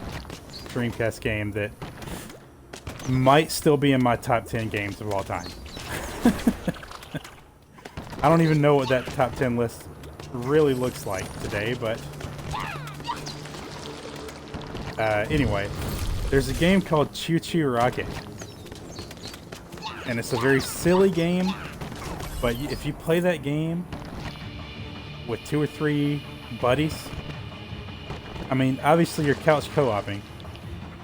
Dreamcast game that might still be in my top 10 games of all time. I don't even know what that top 10 list really looks like today, but anyway, there's a game called Choo Choo Rocket, and it's a very silly game, but if you play that game with 2 or 3 buddies, I mean, obviously you're couch co-oping.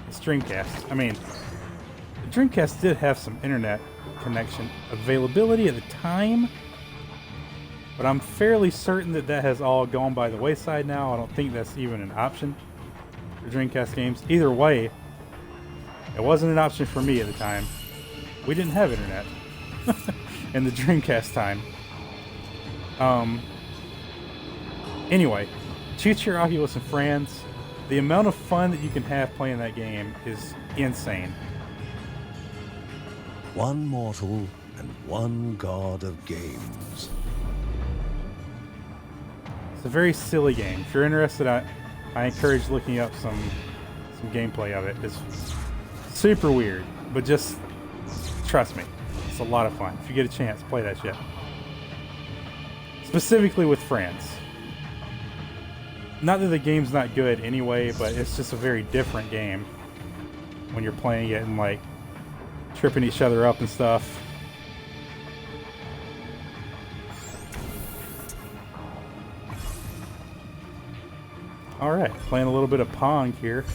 It's Dreamcast. I mean, the Dreamcast did have some internet connection availability at the time, but I'm fairly certain that that has all gone by the wayside now. I don't think that's even an option for Dreamcast games. Either way, it wasn't an option for me at the time. We didn't have internet in the Dreamcast time. Anyway, Choo Choo Rocket with some friends. The amount of fun that you can have playing that game is insane. One mortal and one god of games. It's a very silly game. If you're interested, I encourage looking up some gameplay of it. It's super weird, but just trust me, it's a lot of fun. If you get a chance, play that shit. Specifically with friends. Not that the game's not good anyway, but it's just a very different game when you're playing it and like tripping each other up and stuff. Alright, playing a little bit of Pong here.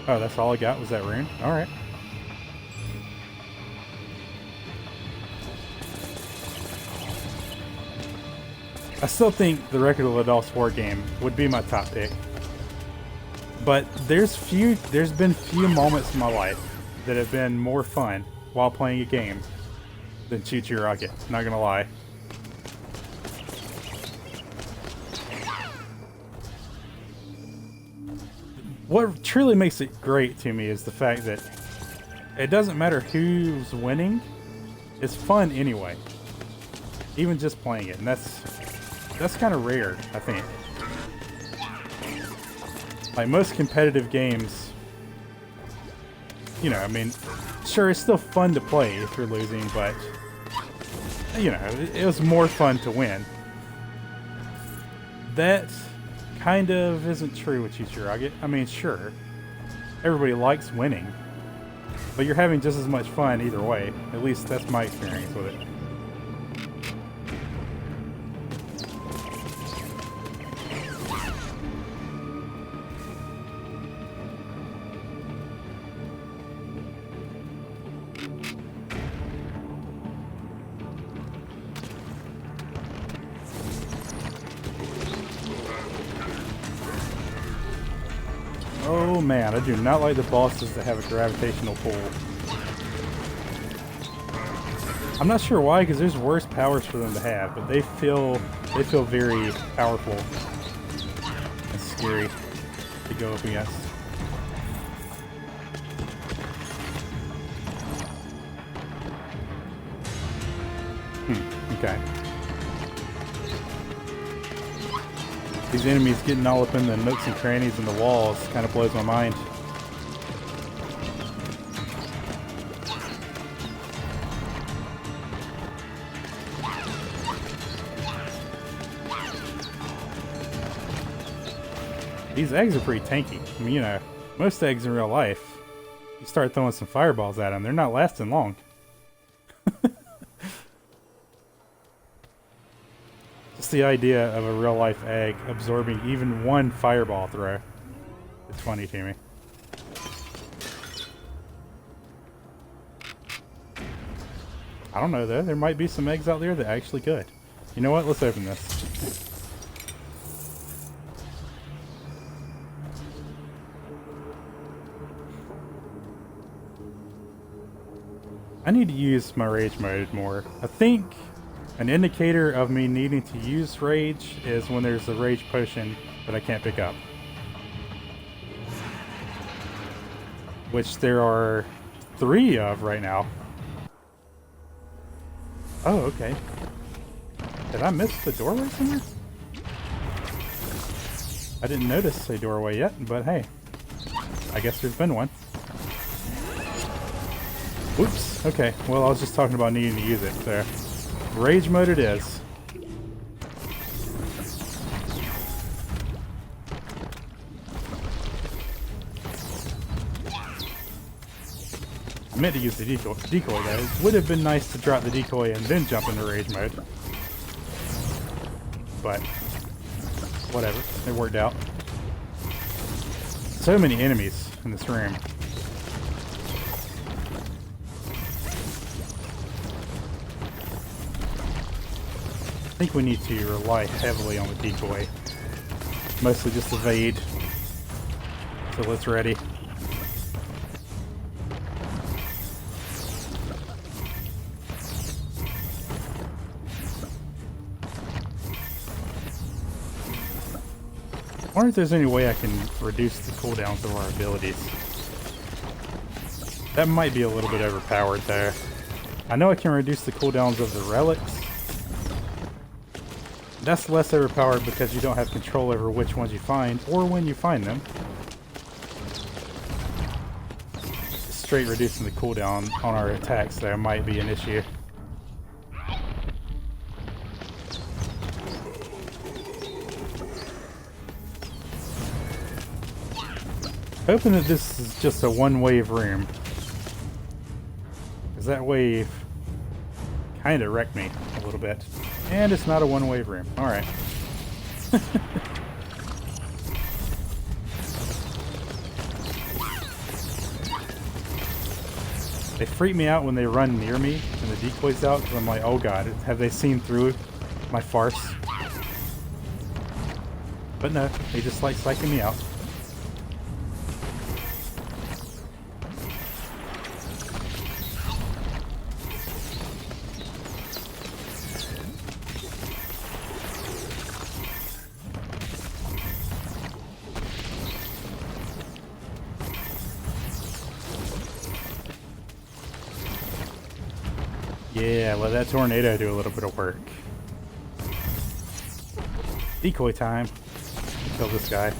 Oh, that's all I got was that rune? Alright. I still think the Record of Adults War game would be my top pick. But there's been few moments in my life that have been more fun while playing a game than Choo Choo Rocket, not gonna lie. What truly makes it great to me is the fact that it doesn't matter who's winning, it's fun anyway. Even just playing it, and that's kind of rare, I think. Like most competitive games, you know, I mean, sure, it's still fun to play if you're losing, but, you know, it was more fun to win. That kind of isn't true with Choo Choo Rocket. I mean, sure, everybody likes winning, but you're having just as much fun either way. At least that's my experience with it. Oh man, I do not like the bosses that have a gravitational pull. I'm not sure why, because there's worse powers for them to have, but they feel very powerful and scary to go up against. Okay. These enemies getting all up in the nooks and crannies and the walls kind of blows my mind. These eggs are pretty tanky. I mean, you know, most eggs in real life, you start throwing some fireballs at them, they're not lasting long. Just the idea of a real life egg absorbing even one fireball throw. It's funny to me. I don't know though, there might be some eggs out there that actually could. You know what, let's open this. I need to use my rage mode more. I think an indicator of me needing to use rage is when there's a rage potion that I can't pick up. Which there are 3 of right now. Oh, okay. Did I miss the doorway somewhere? I didn't notice a doorway yet, but hey. I guess there's been one. Whoops. Okay, well I was just talking about needing to use it, so rage mode it is. I meant to use the decoy though. It would have been nice to drop the decoy and then jump into rage mode. But whatever, it worked out. So many enemies in this room. I think we need to rely heavily on the decoy. Mostly just evade. So let's ready. I wonder if there's any way I can reduce the cooldowns of our abilities. That might be a little bit overpowered there. I know I can reduce the cooldowns of the relics. That's less overpowered because you don't have control over which ones you find or when you find them. Straight reducing the cooldown on our attacks there might be an issue. Hoping that this is just a one-wave room. Because that wave kind of wrecked me a little bit. And it's not a one-wave room. Alright. They freak me out when they run near me and the decoy's out because I'm like, oh god, have they seen through my farce? But no, they just like psyching me out. Yeah, let that tornado do a little bit of work. Decoy time. Kill this guy.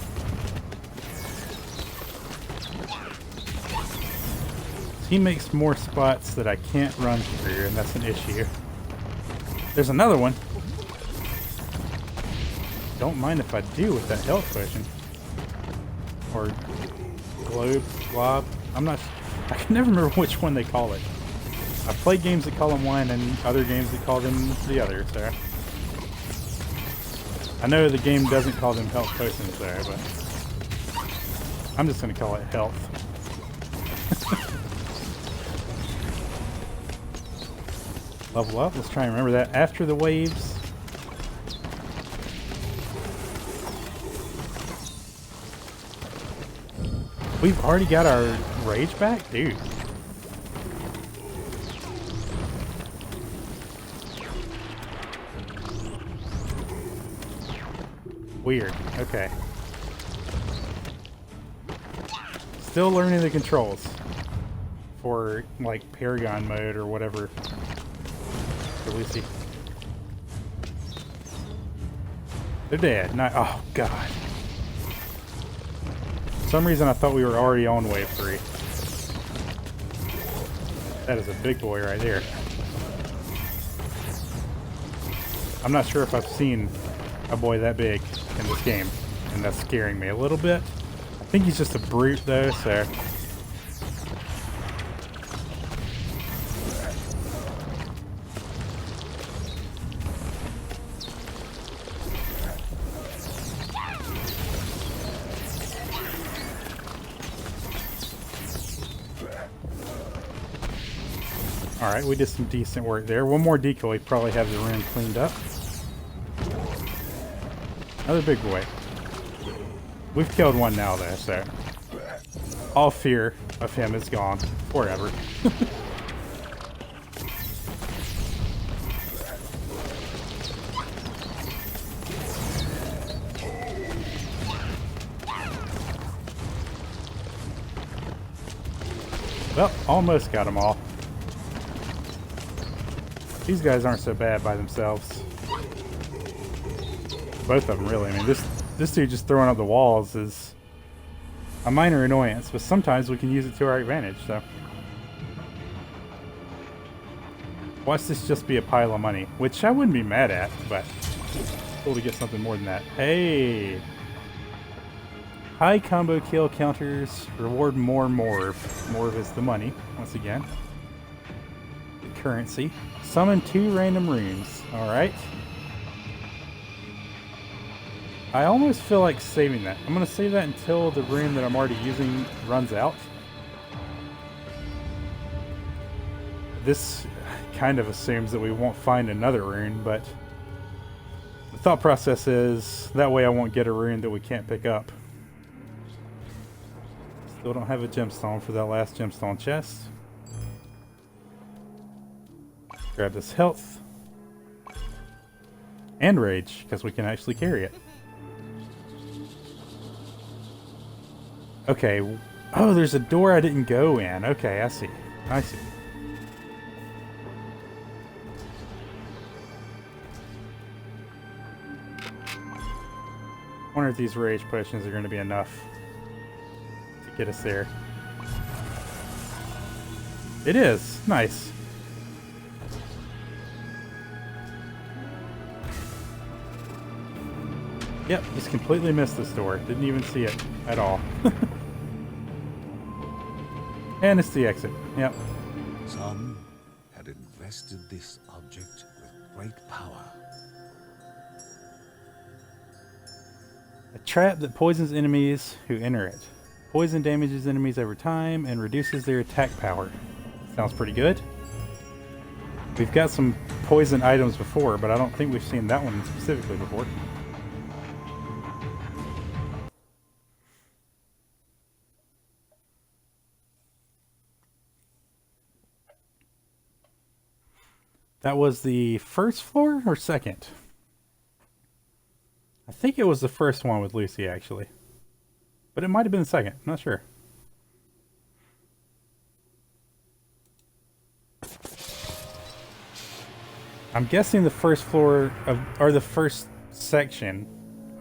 He makes more spots that I can't run through, and that's an issue. There's another one. Don't mind if I do with that health potion. Or glob. I'm not. I can never remember which one they call it. I've played games that call them one and other games that call them the other, so. I know the game doesn't call them health potions there, but I'm just going to call it health. Level up, let's try and remember that after the waves. We've already got our rage back? Dude. Weird. Okay. Still learning the controls for like Paragon mode or whatever. At least They're dead. Not, oh, God. For some reason, I thought we were already on wave 3. That is a big boy right there. I'm not sure if I've seen a boy that big in this game, and that's scaring me a little bit. I think he's just a brute, though, so... Alright, we did some decent work there. One more decoy, probably have the room cleaned up. Another big boy. We've killed one now, though, so... all fear of him is gone. Forever. Well, almost got them all. These guys aren't so bad by themselves. Both of them, really. I mean, this dude just throwing up the walls is a minor annoyance, but sometimes we can use it to our advantage, so. Watch this just be a pile of money, which I wouldn't be mad at, but cool to get something more than that. Hey! High combo kill counters reward more morph. Morph is the money, once again. The currency. Summon 2 random runes. Alright. I almost feel like saving that. I'm going to save that until the rune that I'm already using runs out. This kind of assumes that we won't find another rune, but the thought process is that way I won't get a rune that we can't pick up. Still don't have a gemstone for that last gemstone chest. Grab this health. And rage, because we can actually carry it. Okay. Oh, there's a door I didn't go in. Okay, I see. I see. I wonder if these rage potions are going to be enough to get us there. It is. Nice. Yep, just completely missed this door. Didn't even see it at all. And it's the exit. Yep. Some had invested this object with great power. A trap that poisons enemies who enter it. Poison damages enemies over time and reduces their attack power. Sounds pretty good. We've got some poison items before, but I don't think we've seen that one specifically before. That was the first floor or second? I think it was the first one with Lucy, actually. But it might have been the second. I'm not sure. I'm guessing the first floor of, or the first section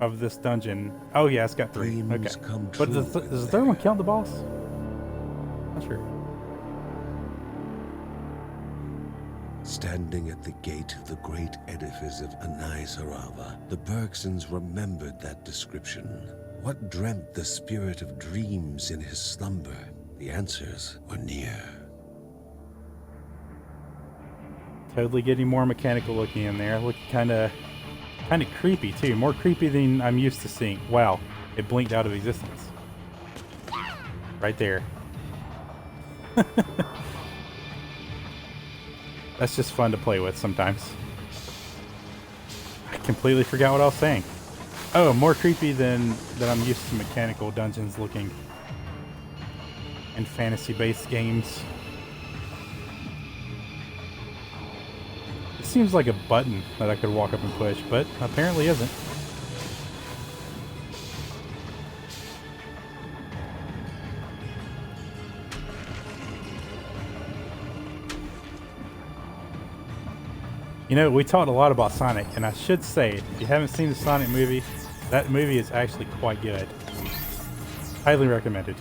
of this dungeon. Oh yeah, it's got 3. Okay. But does the third one count the boss? Not sure. Standing at the gate of the great edifice of Incineratory, the Bergsons remembered that description. What dreamt the spirit of dreams in his slumber? The answers were near. Totally getting more mechanical looking in there. Looking kind of creepy too. More creepy than I'm used to seeing. Wow, it blinked out of existence. Right there. That's just fun to play with sometimes. I completely forgot what I was saying. Oh, more creepy than I'm used to mechanical dungeons looking in fantasy-based games. It seems like a button that I could walk up and push, but apparently isn't. You You know, we talked a lot about Sonic, and I should say, if you haven't seen the Sonic movie, that movie is actually quite good. Highly recommended.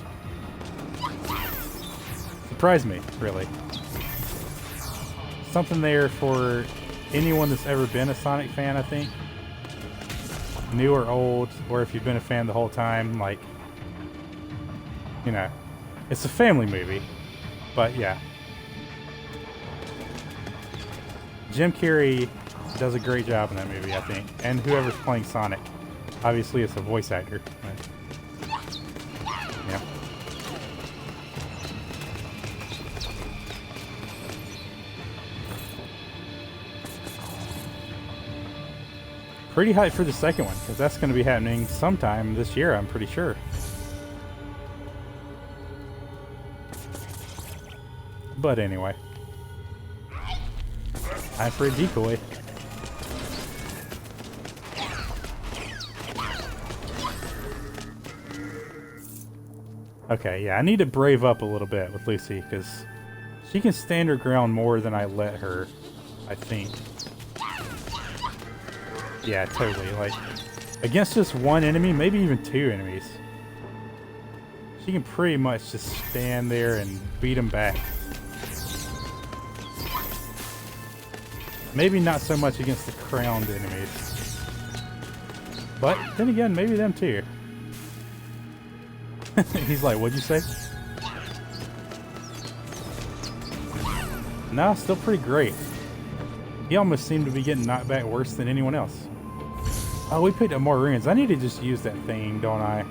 Surprised me, really. Something there for anyone that's ever been a Sonic fan, I think. New or old, or if you've been a fan the whole time, like, you know, it's a family movie, but yeah. Jim Carrey does a great job in that movie, I think, and whoever's playing Sonic. Obviously, it's a voice actor. But yeah. Pretty hyped for the second one, because that's going to be happening sometime this year, I'm pretty sure. But anyway. Time for a decoy. Okay, yeah, I need to brave up a little bit with Lucy, because she can stand her ground more than I let her, I think. Yeah, totally. Like, against just one enemy, maybe even two enemies, she can pretty much just stand there and beat them back. Maybe not so much against the crowned enemies. But then again, maybe them too. He's like, what'd you say? No, still pretty great. He almost seemed to be getting knocked back worse than anyone else. Oh, we picked up more runes. I need to just use that thing, don't I?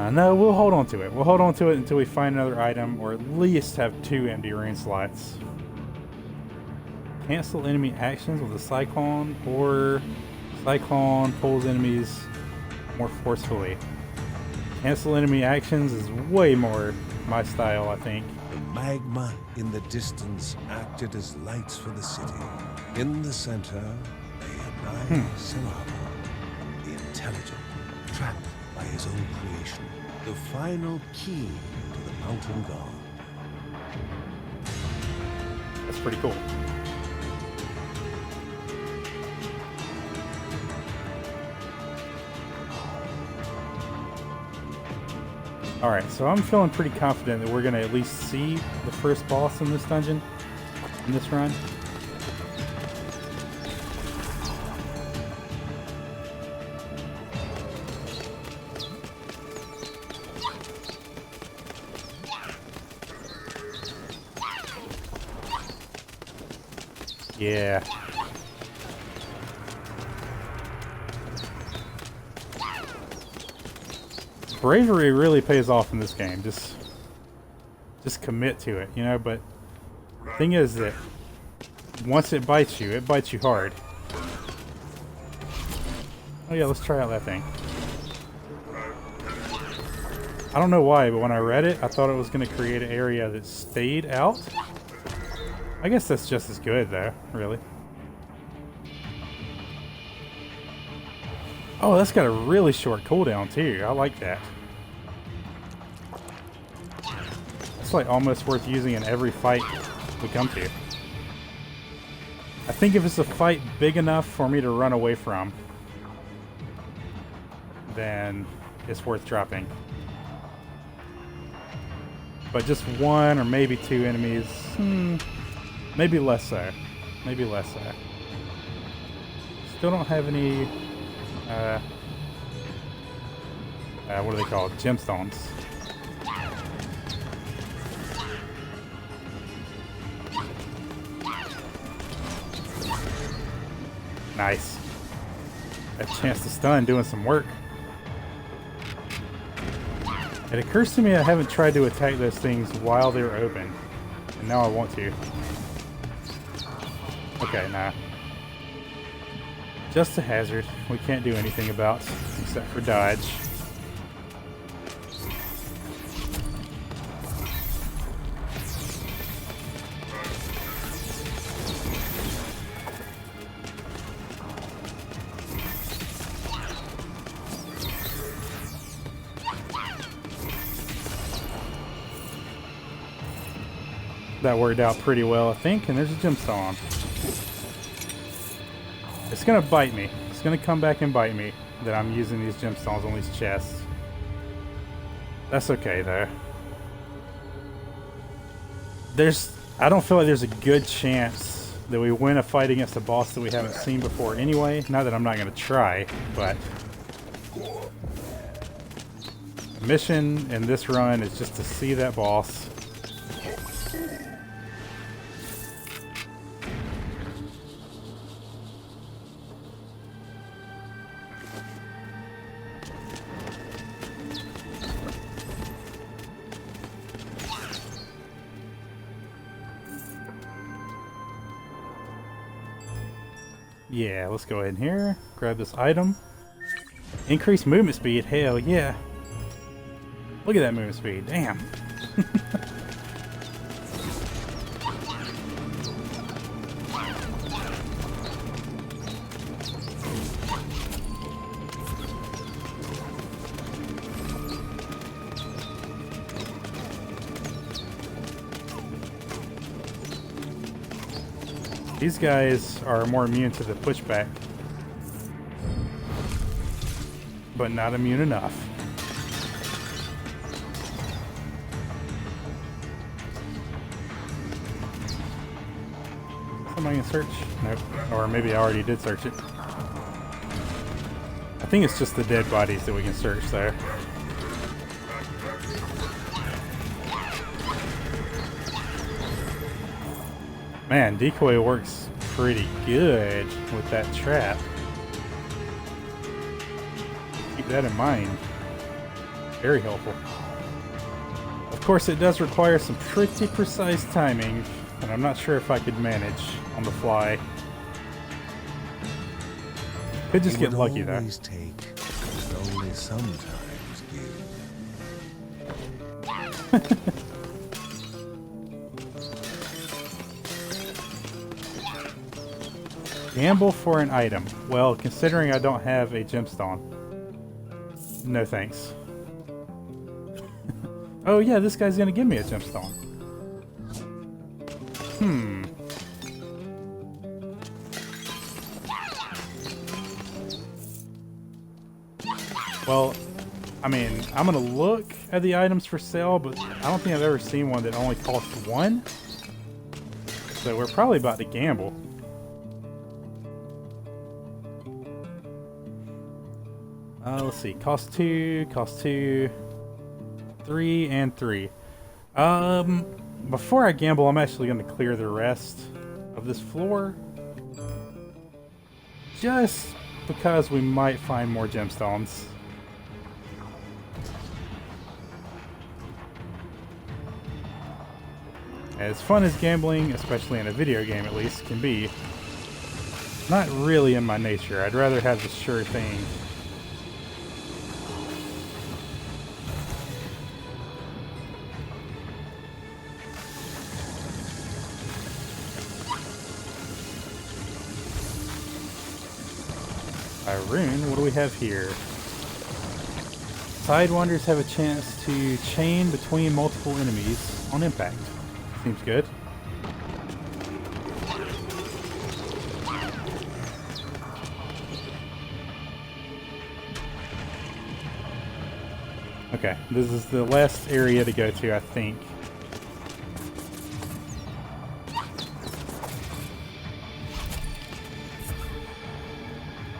No, we'll hold on to it. We'll hold on to it until we find another item, or at least have 2 empty rune slots. Cancel enemy actions with a cyclone, or cyclone pulls enemies more forcefully. Cancel enemy actions is way more my style, I think. The magma in the distance acted as lights for the city. In the center lay a Incineratory, the intelligent, trapped by his own creation. The final key to the mountain god. That's pretty cool. Alright, so I'm feeling pretty confident that we're going to at least see the first boss in this dungeon, in this run. Yeah. Bravery really pays off in this game. Just commit to it, you know, but the thing is that once it bites you hard. Oh yeah, let's try out that thing. I don't know why, but when I read it, I thought it was going to create an area that stayed out. I guess that's just as good though, really. Oh, that's got a really short cooldown too. I like that. It's like almost worth using in every fight we come to. I think if it's a fight big enough for me to run away from, then it's worth dropping. But just 1 or maybe 2 enemies, maybe less so. Maybe less so. Still don't have any what are they called? Gemstones. Nice. A chance to stun doing some work. It occurs to me I haven't tried to attack those things while they're open. And now I want to. Okay, nah. Just a hazard we can't do anything about, except for dodge. That worked out pretty well, I think, and there's a gemstone. It's gonna bite me. It's gonna come back and bite me that I'm using these gemstones on these chests. That's okay, though. I don't feel like there's a good chance that we win a fight against a boss that we haven't seen before anyway. Not that I'm not gonna try, but the mission in this run is just to see that boss. Yeah, let's go ahead in here, grab this item. Increase movement speed, hell yeah. Look at that movement speed, damn. These guys are more immune to the pushback, but not immune enough. Somebody can search? Nope. Or maybe I already did search it. I think it's just the dead bodies that we can search there. Man, decoy works pretty good with that trap. Keep that in mind. Very helpful. Of course, it does require some pretty precise timing, and I'm not sure if I could manage on the fly. Could just get lucky though. Take, but only sometimes give. Gamble for an item. Well, considering I don't have a gemstone. No thanks. Oh yeah, this guy's gonna give me a gemstone. Well, I mean, I'm gonna look at the items for sale, but I don't think I've ever seen one that only costs one. So we're probably about to gamble. Let's see, cost 2, 3, and 3. Before I gamble, I'm actually going to clear the rest of this floor. Just because we might find more gemstones. As fun as gambling, especially in a video game at least, can be, not really in my nature. I'd rather have the sure thing. Rune, what do we have here? Sidewinders have a chance to chain between multiple enemies on impact. Seems good. Okay, this is the last area to go to, I think.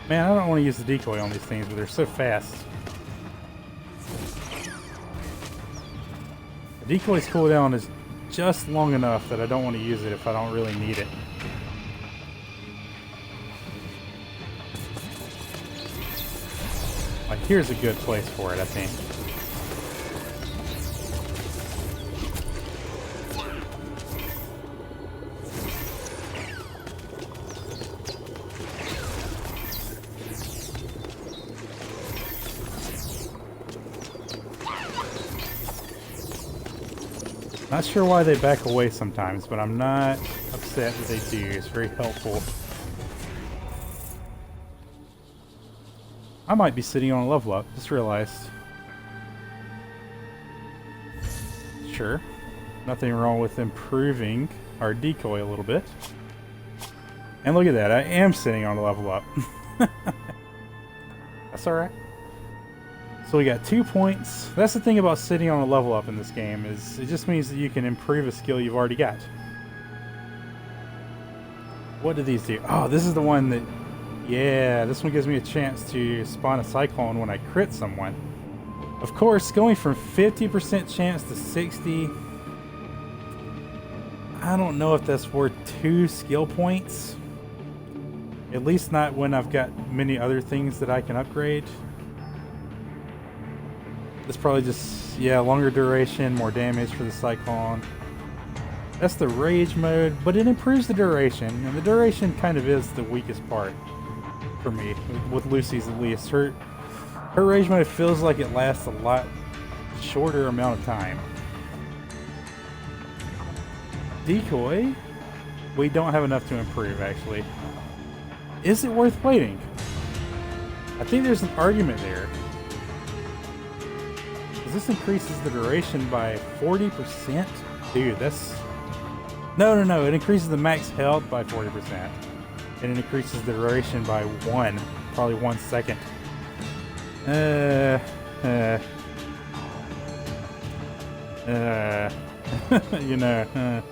Man, I don't want to use the decoy on these things, but they're so fast. The decoy's cooldown is just long enough that I don't want to use it if I don't really need it. Like, here's a good place for it, I think. Not sure why they back away sometimes, but I'm not upset that they do. It's very helpful. I might be sitting on a level up, just realized. Sure. Nothing wrong with improving our decoy a little bit. And look at that, I am sitting on a level up. That's alright. So we got 2 points. That's the thing about sitting on a level up in this game, is it just means that you can improve a skill you've already got. What do these do? Oh, this is the one that... Yeah, this one gives me a chance to spawn a cyclone when I crit someone. Of course, going from 50% chance to 60... I don't know if that's worth 2 skill points. At least not when I've got many other things that I can upgrade. It's probably just, yeah, longer duration, more damage for the cyclone. That's the rage mode, but it improves the duration, and the duration kind of is the weakest part for me, with Lucy's at least. Her rage mode feels like it lasts a lot shorter amount of time. Decoy, we don't have enough to improve, actually. Is it worth waiting? I think there's an argument there. Because this increases the duration by 40%? Dude, that's... No, it increases the max health by 40%. And it increases the duration by 1. Probably 1 second. You know,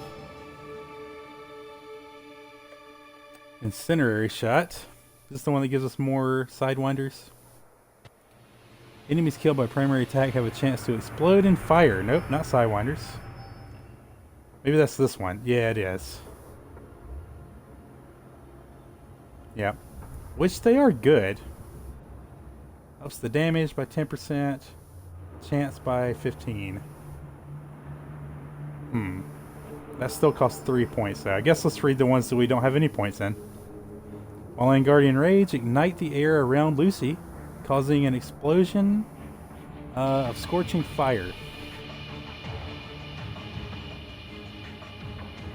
Incineratory Shot. Is this the one that gives us more Sidewinders? Enemies killed by primary attack have a chance to explode in fire. Nope, not Sidewinders. Maybe that's this one. Yeah, it is. Yep. Which they are good. Ups the damage by 10%. Chance by 15. That still costs 3 points though. I guess let's read the ones that we don't have any points in. While in Guardian Rage, ignite the air around Lucy, causing an explosion of scorching fire.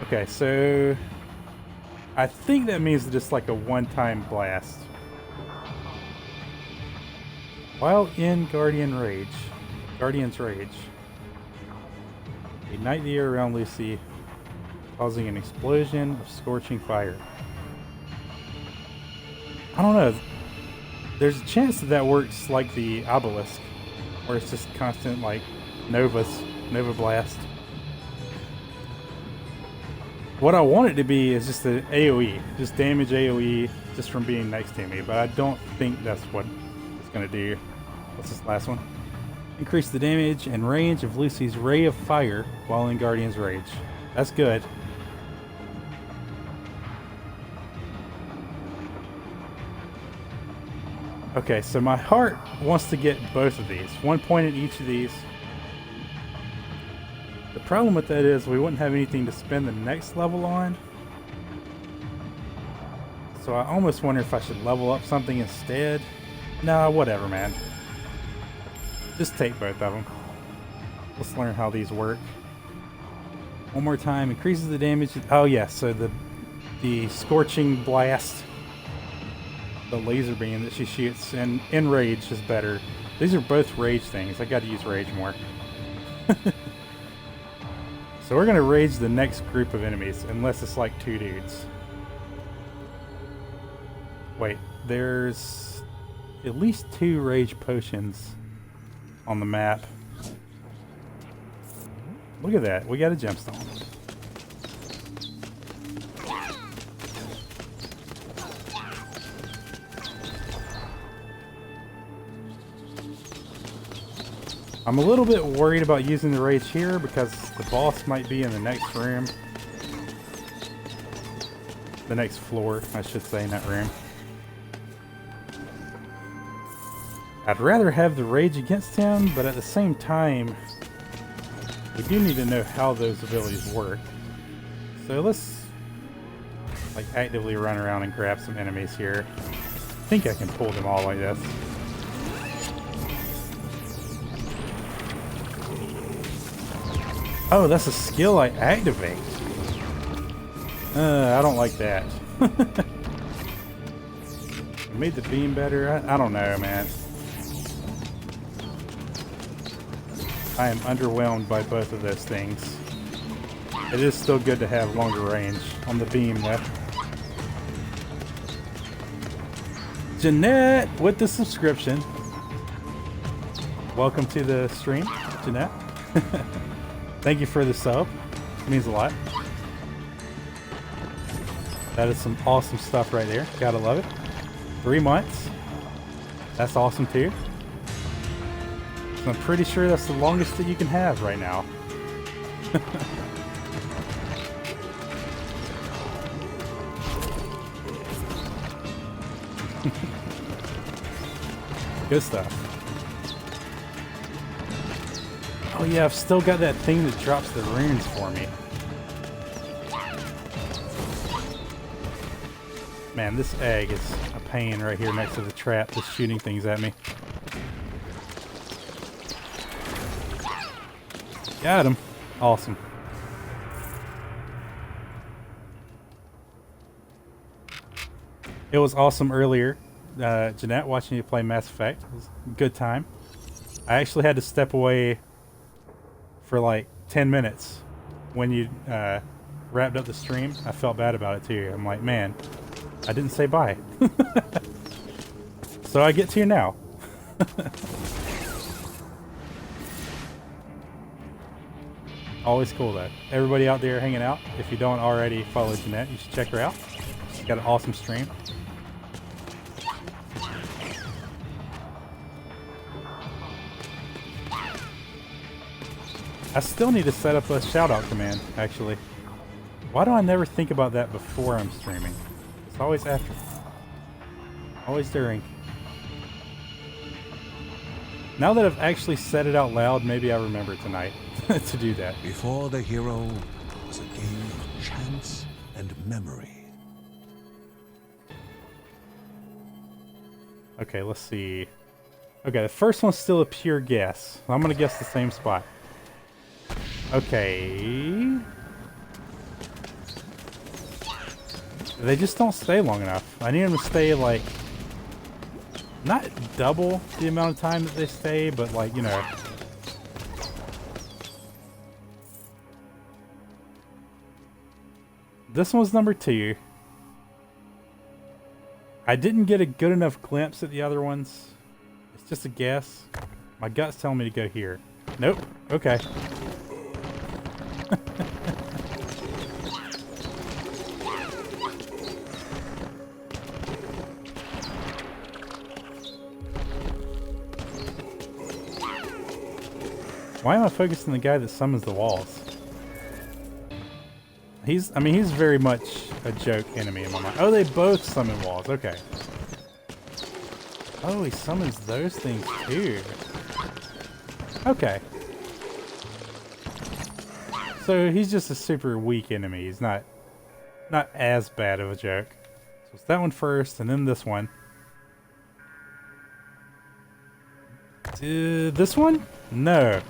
Okay, so I think that means just like a one-time blast. While in Guardian's Rage, ignite the air around Lucy, causing an explosion of scorching fire. I don't know. There's a chance that that works like the obelisk, where it's just constant like Nova blast. What I want it to be is just an AoE, just damage AoE just from being next to me, but I don't think that's what it's gonna do. What's this last one? Increase the damage and range of Lucy's Ray of Fire while in Guardian's Rage. That's good. Okay, so my heart wants to get both of these. 1 point in each of these. The problem with that is we wouldn't have anything to spend the next level on. So I almost wonder if I should level up something instead. Nah, whatever, man. Just take both of them. Let's learn how these work. One more time. Increases the damage. Oh yeah, so the scorching blast, the laser beam that she shoots, and in rage is better. These are both rage things. I got to use rage more. So we're gonna rage the next group of enemies, unless it's like 2 dudes. Wait, there's at least 2 rage potions on the map. Look at that, we got a gemstone. I'm a little bit worried about using the rage here because the boss might be in the next room. The next floor, I should say, in that room. I'd rather have the rage against him, but at the same time, we do need to know how those abilities work. So let's like actively run around and grab some enemies here. I think I can pull them all like this. Oh, that's a skill I activate. I don't like that. Made the beam better? I don't know, man. I am underwhelmed by both of those things. It is still good to have longer range on the beam though. Jeanette with the subscription. Welcome to the stream, Jeanette. Thank you for the sub. It means a lot. That is some awesome stuff right there. Gotta love it. 3 months. That's awesome too. So I'm pretty sure that's the longest that you can have right now. Good stuff. Oh yeah, I've still got that thing that drops the runes for me. Man, this egg is a pain right here next to the trap, just shooting things at me. Got him. Awesome. It was awesome earlier, Jeanette, watching you play Mass Effect. It was a good time. I actually had to step away for like 10 minutes when you wrapped up the stream. I felt bad about it too. I'm like, man, I didn't say bye. So I get to you now. Always cool though. Everybody out there hanging out, if you don't already follow Jeanette, you should check her out. She's got an awesome stream. I still need to set up a shout out command, actually. Why do I never think about that before I'm streaming? It's always after. Always during. Now that I've actually said it out loud, maybe I remember tonight to do that. Before the hero was a game of chance and memory. Okay, let's see. Okay, the first one's still a pure guess. I'm gonna guess the same spot. Okay. They just don't stay long enough. I need them to stay like, not double the amount of time that they stay, but like, you know. This one's number 2. I didn't get a good enough glimpse at the other ones. It's just a guess. My gut's telling me to go here. Nope. Okay. Why am I focused on the guy that summons the walls? I mean, he's very much a joke enemy in my mind. Oh, they both summon walls. Okay. Oh, he summons those things too. Okay. So he's just a super weak enemy. He's not as bad of a joke. So it's that one first, and then this one. This one? No.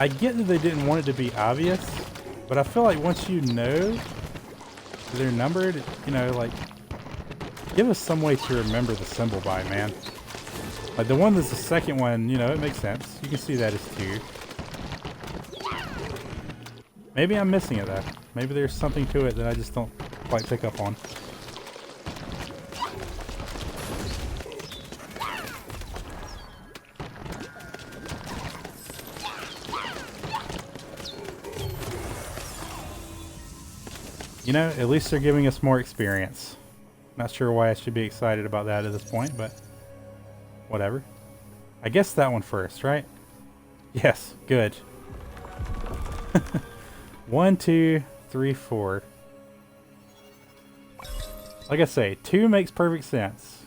I get that they didn't want it to be obvious, but I feel like once you know they're numbered, you know, like, give us some way to remember the symbol by, man. Like the one that's the second one, you know, it makes sense. You can see that as 2. Maybe I'm missing it though. Maybe there's something to it that I just don't quite pick up on. You know, at least they're giving us more experience. Not sure why I should be excited about that at this point, but whatever. I guess that one first, right? Yes, good. 1, 2, 3, 4. Like I say, 2 makes perfect sense.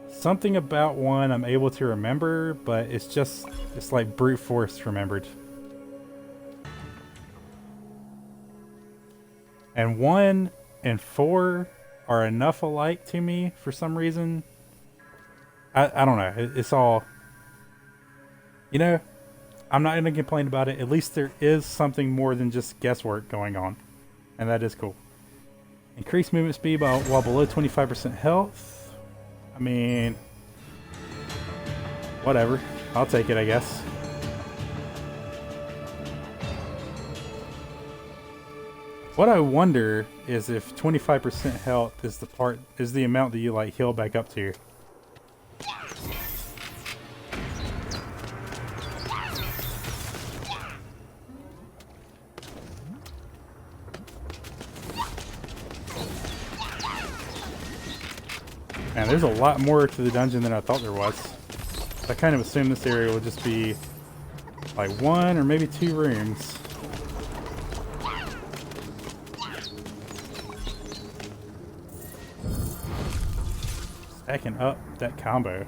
Something about 1 I'm able to remember, but it's like brute force remembered. And 1 and 4 are enough alike to me for some reason. I don't know. It's all, you know, I'm not going to complain about it. At least there is something more than just guesswork going on. And that is cool. Increase movement speed while below 25% health. I mean, Whatever. I'll take it, I guess. What I wonder is if 25% health is the amount that you like heal back up to. Man, there's a lot more to the dungeon than I thought there was. I kind of assumed this area would just be like 1 or maybe 2 rooms. Stacking up that combo.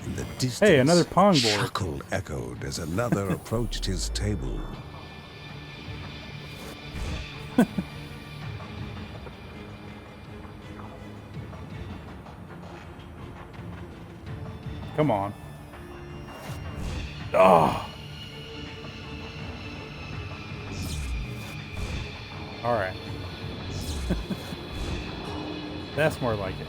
In the distance, Hey, another pong board. chuckle echoed as another approached his table. Come on. Oh. All right. That's more like it.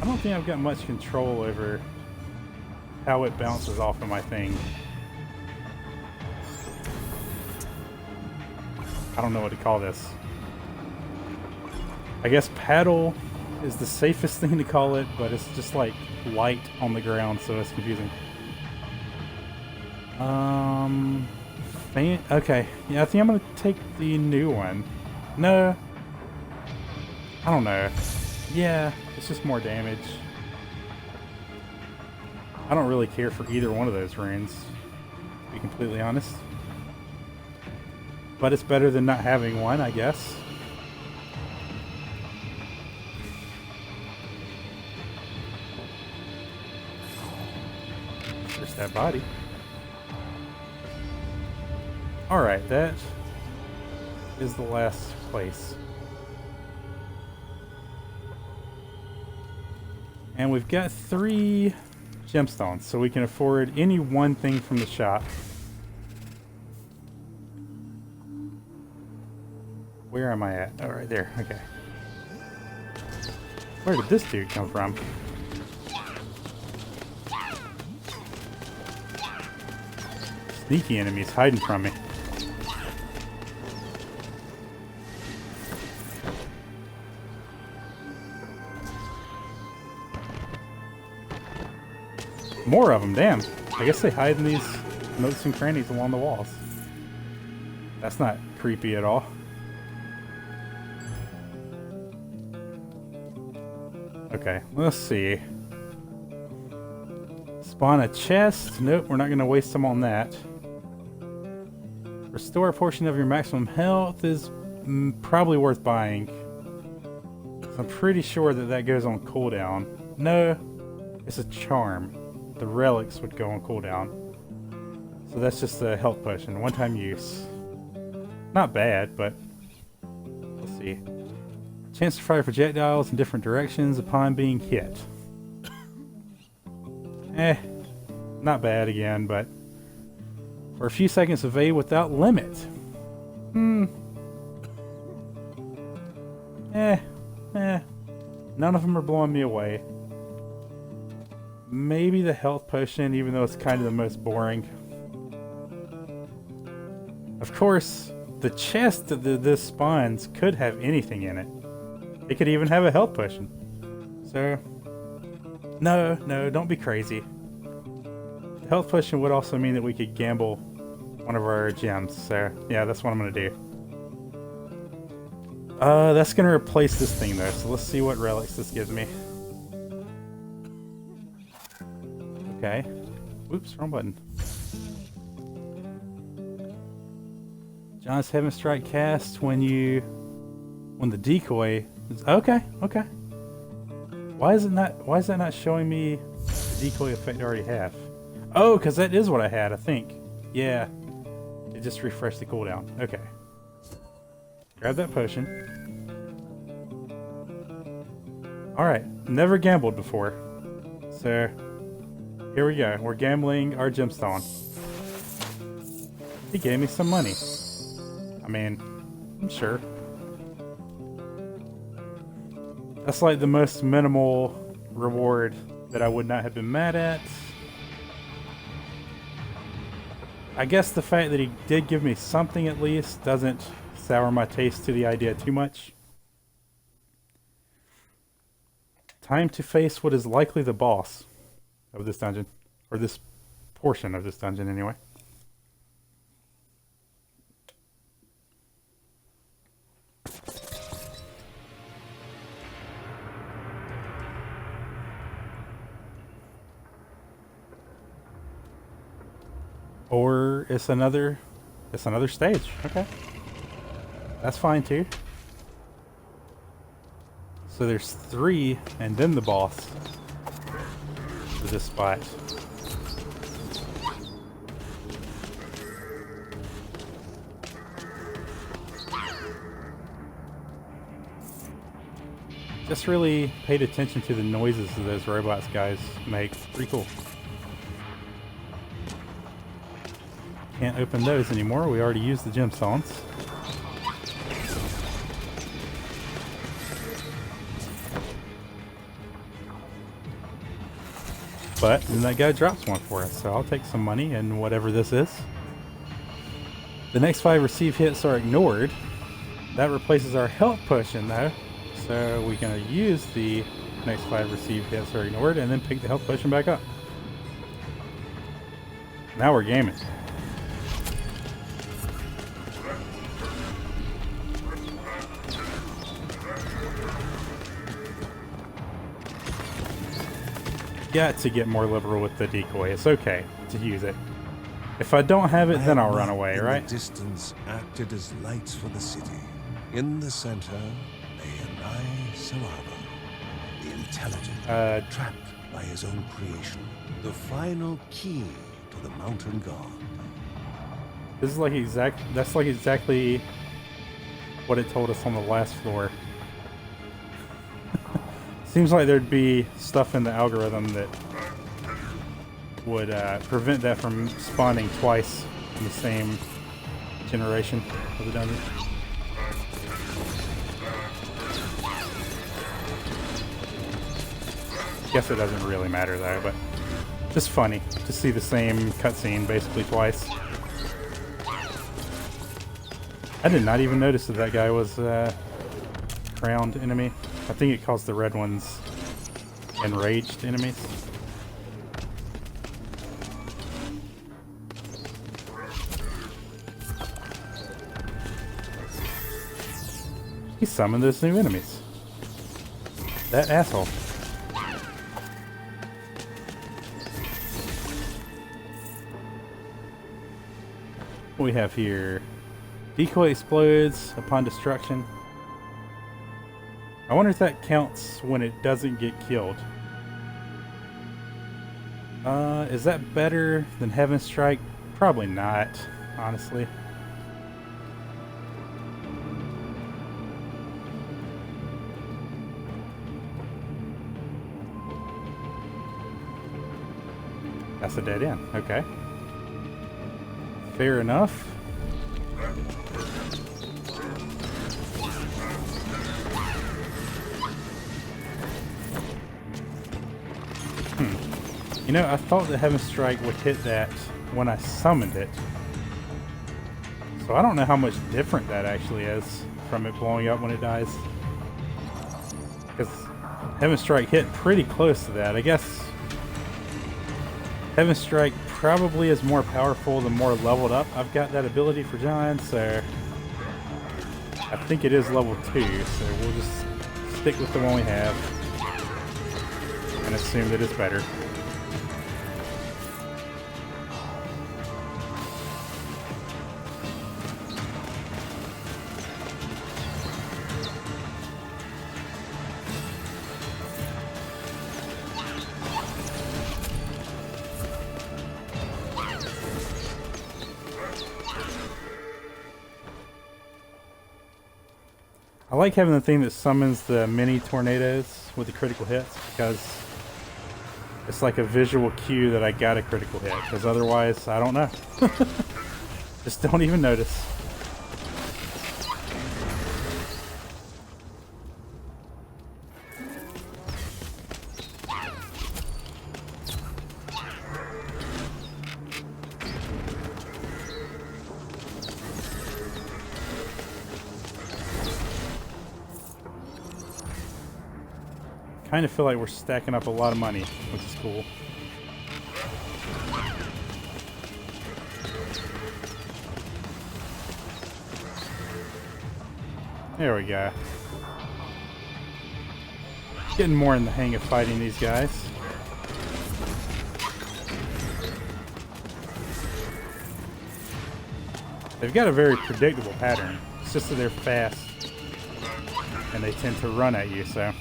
I don't think I've got much control over how it bounces off of my thing. I don't know what to call this. I guess paddle is the safest thing to call it, but it's just like light on the ground, so it's confusing. Okay. Yeah, I think I'm gonna take the new one. No. I don't know. Yeah, it's just more damage. I don't really care for either one of those runes, to be completely honest. But it's better than not having one, I guess. There's that body. Alright, that is the last place. And we've got 3 gemstones, so we can afford any one thing from the shop. Where am I at? Oh, right there. Okay. Where did this dude come from? Sneaky enemies hiding from me. More of them, damn. I guess they hide in these nooks and crannies along the walls. That's not creepy at all. Okay, let's see. Spawn a chest. Nope, we're not going to waste them on that. Restore a portion of your maximum health is probably worth buying. I'm pretty sure that that goes on cooldown. No, it's a charm. The relics would go on cooldown. So that's just a health potion, one-time use. Not bad, but let's see. Chance to fire projectiles in different directions upon being hit. Not bad again, but for a few seconds evade without limit. None of them are blowing me away. Maybe the health potion, even though it's kind of the most boring. Of course, the chest that this spawns could have anything in it. It could even have a health potion. So, no, don't be crazy. The health potion would also mean that we could gamble one of our gems. So, yeah, that's what I'm going to do. That's going to replace this thing, though. So let's see what relics this gives me. Okay. Oops, wrong button. John's Heaven Strike cast when the decoy is, okay. Why is that not showing me the decoy effect I already have? Oh, because that is what I had, I think. Yeah. It just refreshed the cooldown. Okay. Grab that potion. Alright. Never gambled before. So Here we go. We're gambling our gemstone. He gave me some money. I mean, I'm sure. That's like the most minimal reward that I would not have been mad at. I guess the fact that he did give me something at least doesn't sour my taste to the idea too much. Time to face what is likely the boss of this dungeon. Or this portion of this dungeon anyway. Or it's another stage. Okay. That's fine too. So there's 3 and then the boss for this spot. Just really paid attention to the noises that those robots guys make. Pretty cool. Can't open those anymore. We already used the gemstones. But then that guy drops one for us, so I'll take some money and whatever this is. The next 5 received hits are ignored. That replaces our health potion though. So we're gonna use the next 5 received hits are ignored and then pick the health potion back up. Now we're gaming. Got to get more liberal with the decoy. It's okay to use it. If I don't have it, then I'll run away, right? In the distance acted as lights for the city. In the center lay a nigh Sarava, the intelligent, trapped by his own creation, the final key to the mountain god. This is like that's like exactly what it told us on the last floor. Seems like there'd be stuff in the algorithm that would prevent that from spawning twice in the same generation of the dungeon. Guess it doesn't really matter though, but just funny to see the same cutscene basically twice. I did not even notice that guy was a crowned enemy. I think it calls the red ones enraged enemies. He summoned those new enemies. That asshole. What we have here? Decoy explodes upon destruction. I wonder if that counts when it doesn't get killed. Is that better than Heaven Strike? Probably not, honestly. That's a dead end. Okay. Fair enough. You know, I thought the Heaven Strike would hit that when I summoned it. So I don't know how much different that actually is from it blowing up when it dies. Because Heaven Strike hit pretty close to that. I guess Heaven Strike probably is more powerful the more leveled up I've got that ability for John, so I think it is level 2, so we'll just stick with the one we have and assume that it's better. I like having the thing that summons the mini tornadoes with the critical hits because It's like a visual cue that I got a critical hit, because otherwise, I don't know. Just don't even notice. Kind of feel like we're stacking up a lot of money, which is cool. There we go. Getting more in the hang of fighting these guys. They've got a very predictable pattern. It's just that they're fast and they tend to run at you, so.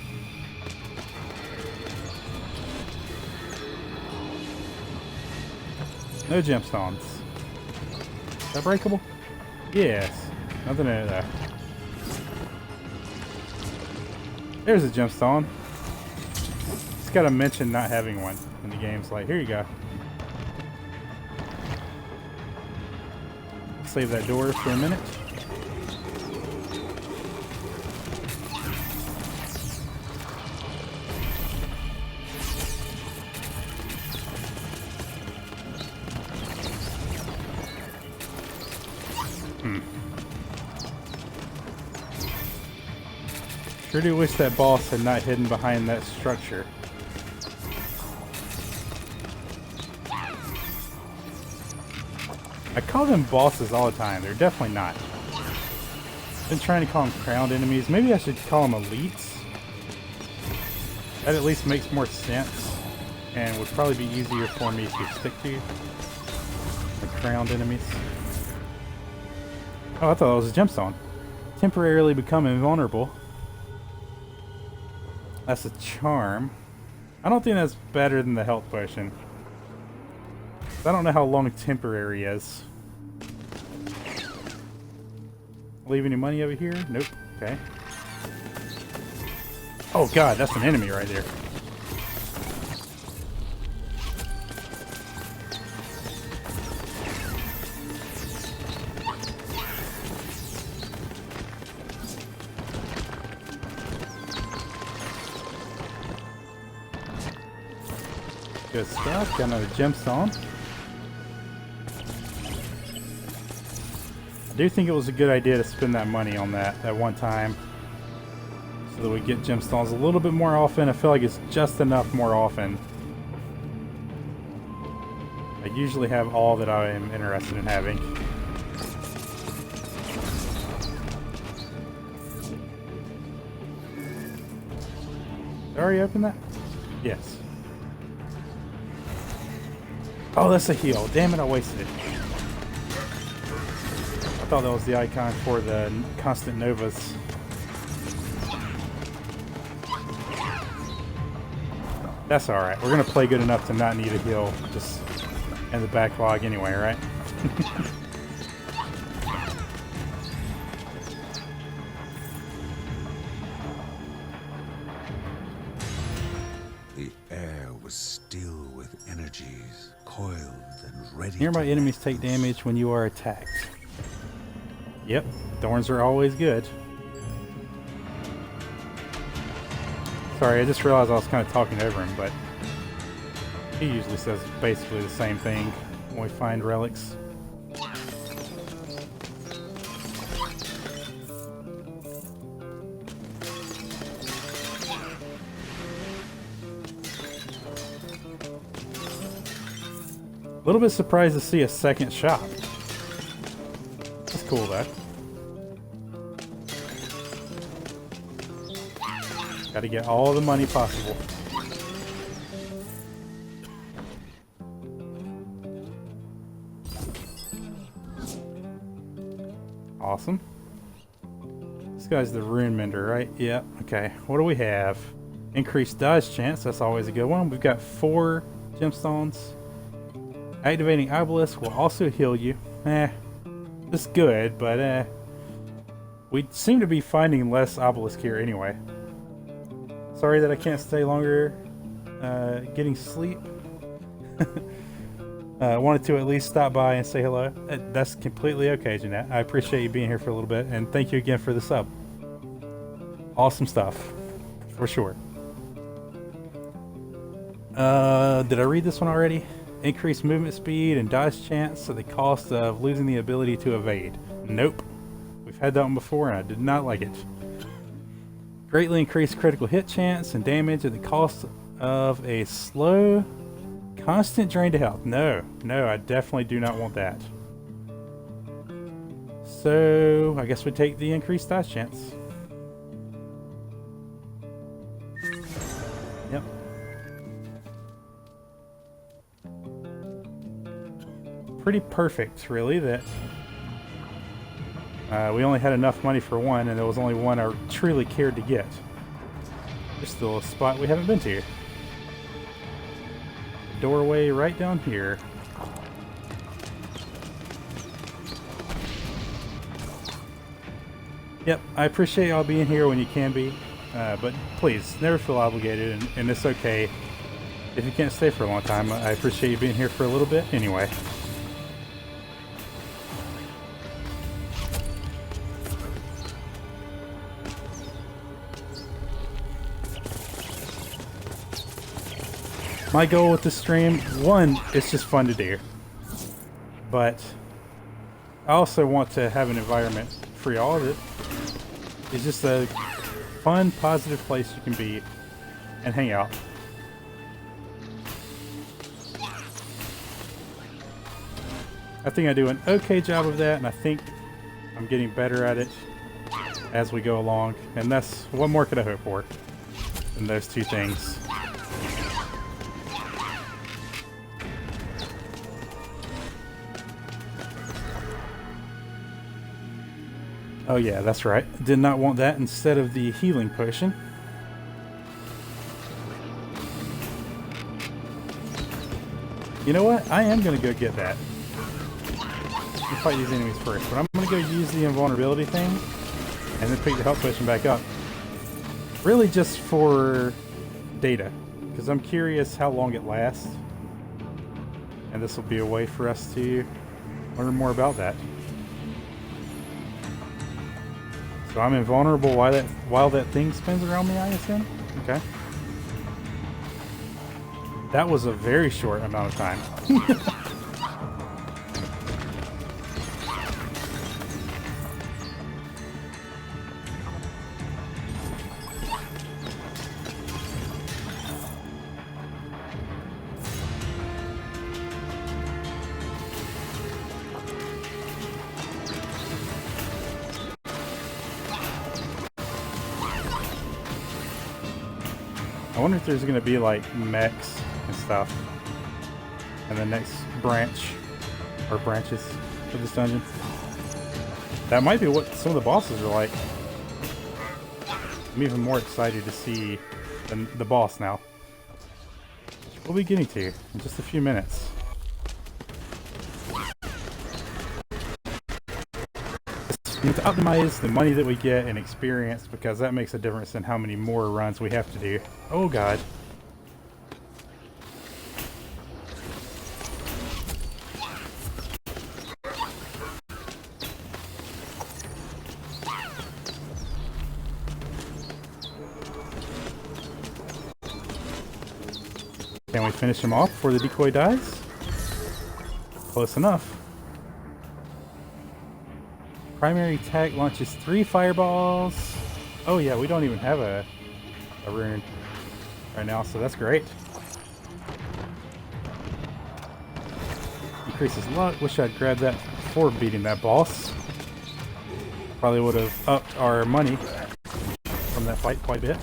No gemstones. Is that breakable? Yes. Nothing in it though. There's a gemstone. It's got to mention not having one in the game's like, here you go. Save that door for a minute. Sure do wish that boss had not hidden behind that structure. I call them bosses all the time. They're definitely not. I've been trying to call them crowned enemies. Maybe I should call them elites. That at least makes more sense and would probably be easier for me to stick to. The crowned enemies. Oh, I thought it was a gemstone. Temporarily become invulnerable. That's a charm. I don't think that's better than the health potion. I don't know how long temporary is. Leave any money over here? Nope. Okay. Oh god, that's an enemy right there. Good stuff. Got another gemstone. I do think it was a good idea to spend that money on that one time, so that we get gemstones a little bit more often. I feel like it's just enough more often. I usually have all that I am interested in having. Did I already open that? Yes. Oh, that's a heal. Damn it, I wasted it. I thought that was the icon for the constant novas. That's alright. We're going to play good enough to not need a heal just in the backlog anyway, right? The air was still with energies, coiled and ready. Nearby enemies take damage when you are attacked. Yep, thorns are always good. Sorry, I just realized I was kind of talking over him, but he usually says basically the same thing when we find relics. A little bit surprised to see a second shop. That's cool, though. Gotta get all the money possible. Awesome. This guy's the rune mender, right? Yep. Okay. What do we have? Increased dodge chance. That's always a good one. We've got 4 gemstones. Activating obelisk will also heal you. It's good, but we seem to be finding less obelisk here anyway. Sorry that I can't stay longer getting sleep. Wanted to at least stop by and say hello. That's completely okay, Jeanette. I appreciate you being here for a little bit, and thank you again for the sub. Awesome stuff, for sure. Did I read this one already? Increased movement speed and dodge chance at the cost of losing the ability to evade. Nope. We've had that one before, and I did not like it. Greatly increased critical hit chance and damage at the cost of a slow, constant drain to health. No, I definitely do not want that. So, I guess we take the increased dodge chance. Yep. Pretty perfect, really, that we only had enough money for one, and there was only one I truly cared to get. There's still a spot we haven't been to. Doorway right down here. Yep, I appreciate y'all being here when you can be, but please, never feel obligated, and it's okay if you can't stay for a long time. I appreciate you being here for a little bit anyway. My goal with this stream, one, it's just fun to do, but I also want to have an environment for y'all that is just a fun, positive place you can be and hang out. I think I do an okay job of that, and I think I'm getting better at it as we go along, and that's, what more could I hope for than those two things? Oh yeah, that's right. Did not want that instead of the healing potion. You know what? I am going to go get that. Let's fight these enemies first, but I'm going to go use the invulnerability thing and then pick the health potion back up. Really just for data, because I'm curious how long it lasts. And this will be a way for us to learn more about that. So I'm invulnerable while that thing spins around me, I assume? Okay. That was a very short amount of time. I wonder if there's going to be like mechs and stuff in the next branch or branches of this dungeon. That might be what some of the bosses are like. I'm even more excited to see the boss now. We'll be getting to in just a few minutes. We have to optimize the money that we get and experience, because that makes a difference in how many more runs we have to do. Oh god. Can we finish him off before the decoy dies? Close enough. Primary attack launches 3 fireballs. Oh yeah, we don't even have a rune right now, so that's great. Increases luck. Wish I'd grabbed that before beating that boss. Probably would have upped our money from that fight quite a bit.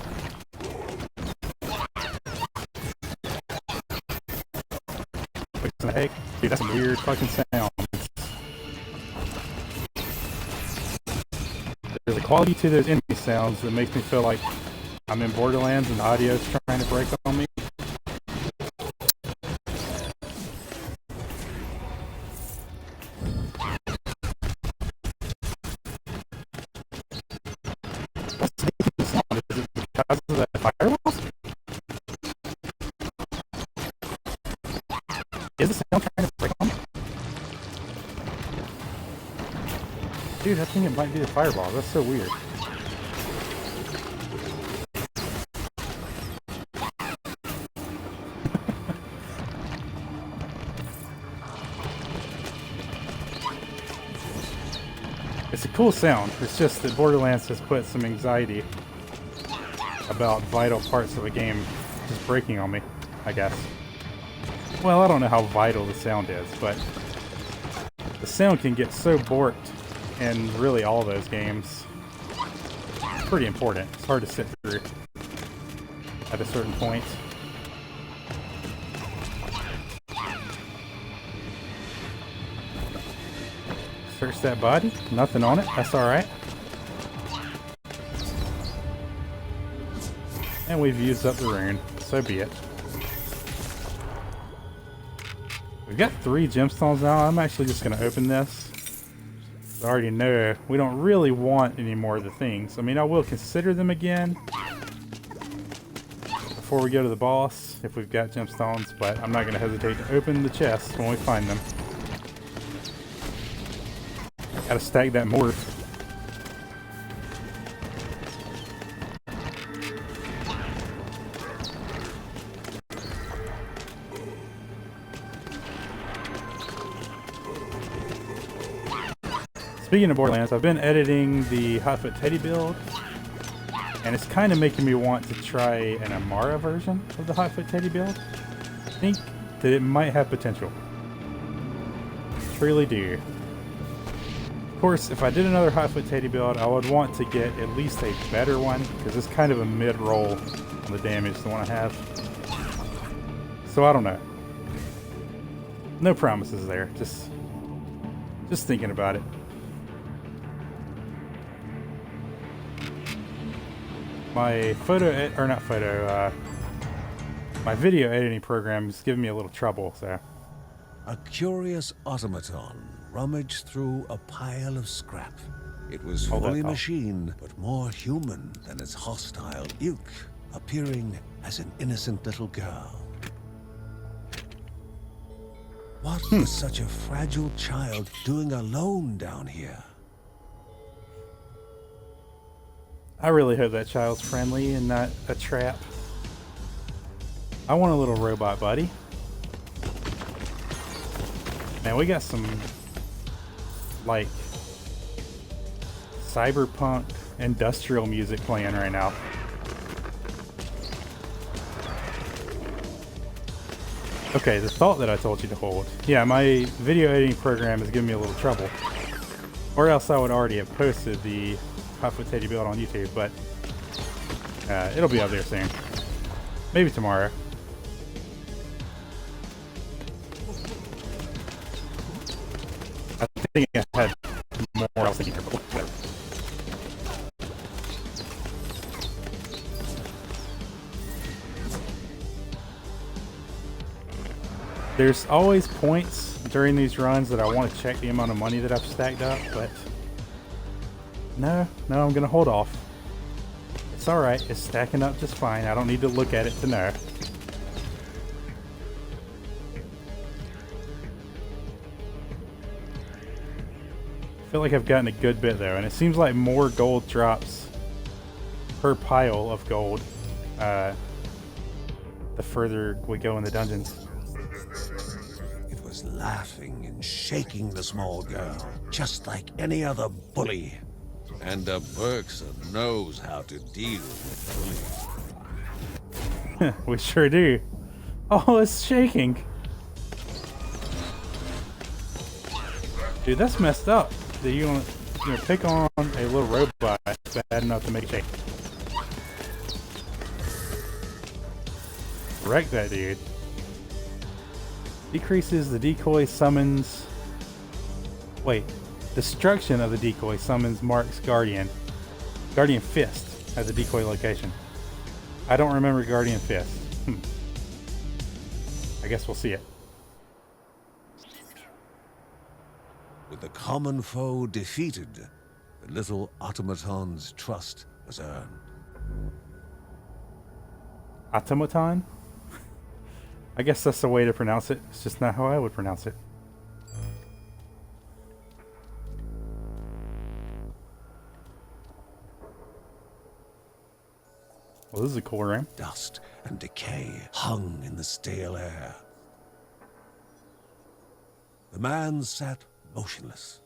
Hey, dude, that's a weird fucking sound. There's a quality to those enemy sounds that makes me feel like I'm in Borderlands and the audio's trying to break on me. What's making the sound? Is it because of the fireballs? think it might be the fireball. That's so weird. It's a cool sound. It's just that Borderlands has put some anxiety about vital parts of a game just breaking on me, I guess. Well, I don't know how vital the sound is, but the sound can get so borked in really all those games. It's pretty important. It's hard to sit through at a certain point. Search that body. Nothing on it. That's alright. And we've used up the rune. So be it. We've got 3 gemstones now. I'm actually just going to open this. I already know we don't really want any more of the things. I mean, I will consider them again before we go to the boss if we've got gemstones, but I'm not going to hesitate to open the chests when we find them. Gotta stack that mortar. Speaking of Borderlands, I've been editing the Hotfoot Teddy build, and it's kind of making me want to try an Amara version of the Hotfoot Teddy build. I think that it might have potential. Truly do. Of course, if I did another Hotfoot Teddy build, I would want to get at least a better one, because it's kind of a mid-roll on the damage, the one I have. So I don't know. No promises there. Just thinking about it. My my video editing program is giving me a little trouble, so. A curious automaton rummaged through a pile of scrap. It was fully machine, but more human than its hostile ilk, appearing as an innocent little girl. What was such a fragile child doing alone down here? I really hope that child's friendly and not a trap. I want a little robot buddy. Man, we got some, like, cyberpunk industrial music playing right now. Okay, the thought that I told you to hold. Yeah, my video editing program is giving me a little trouble. Or else I would already have posted the Hotfoot Teddy build on YouTube, but it'll be up there soon. Maybe tomorrow. I think I had more else in here, but whatever. There's always points during these runs that I want to check the amount of money that I've stacked up, but no, I'm gonna hold off. It's alright, it's stacking up just fine. I don't need to look at it to know. I feel like I've gotten a good bit though, and it seems like more gold drops per pile of gold the further we go in the dungeons. It was laughing and shaking the small girl, just like any other bully. And a Berkser knows how to deal with bullying. We sure do. Oh, it's shaking. Dude, that's messed up. That you want to pick on a little robot bad enough to make it shake. Wreck that dude. Decreases the decoy summons. Wait. Destruction of the decoy summons marks Guardian Fist at the decoy location. I don't remember Guardian Fist. I guess we'll see it. With the common foe defeated, the little automaton's trust was earned. Automaton? I guess that's the way to pronounce it. It's just not how I would pronounce it. Well, this is a cool room. Dust and decay hung in the stale air. The man sat motionless.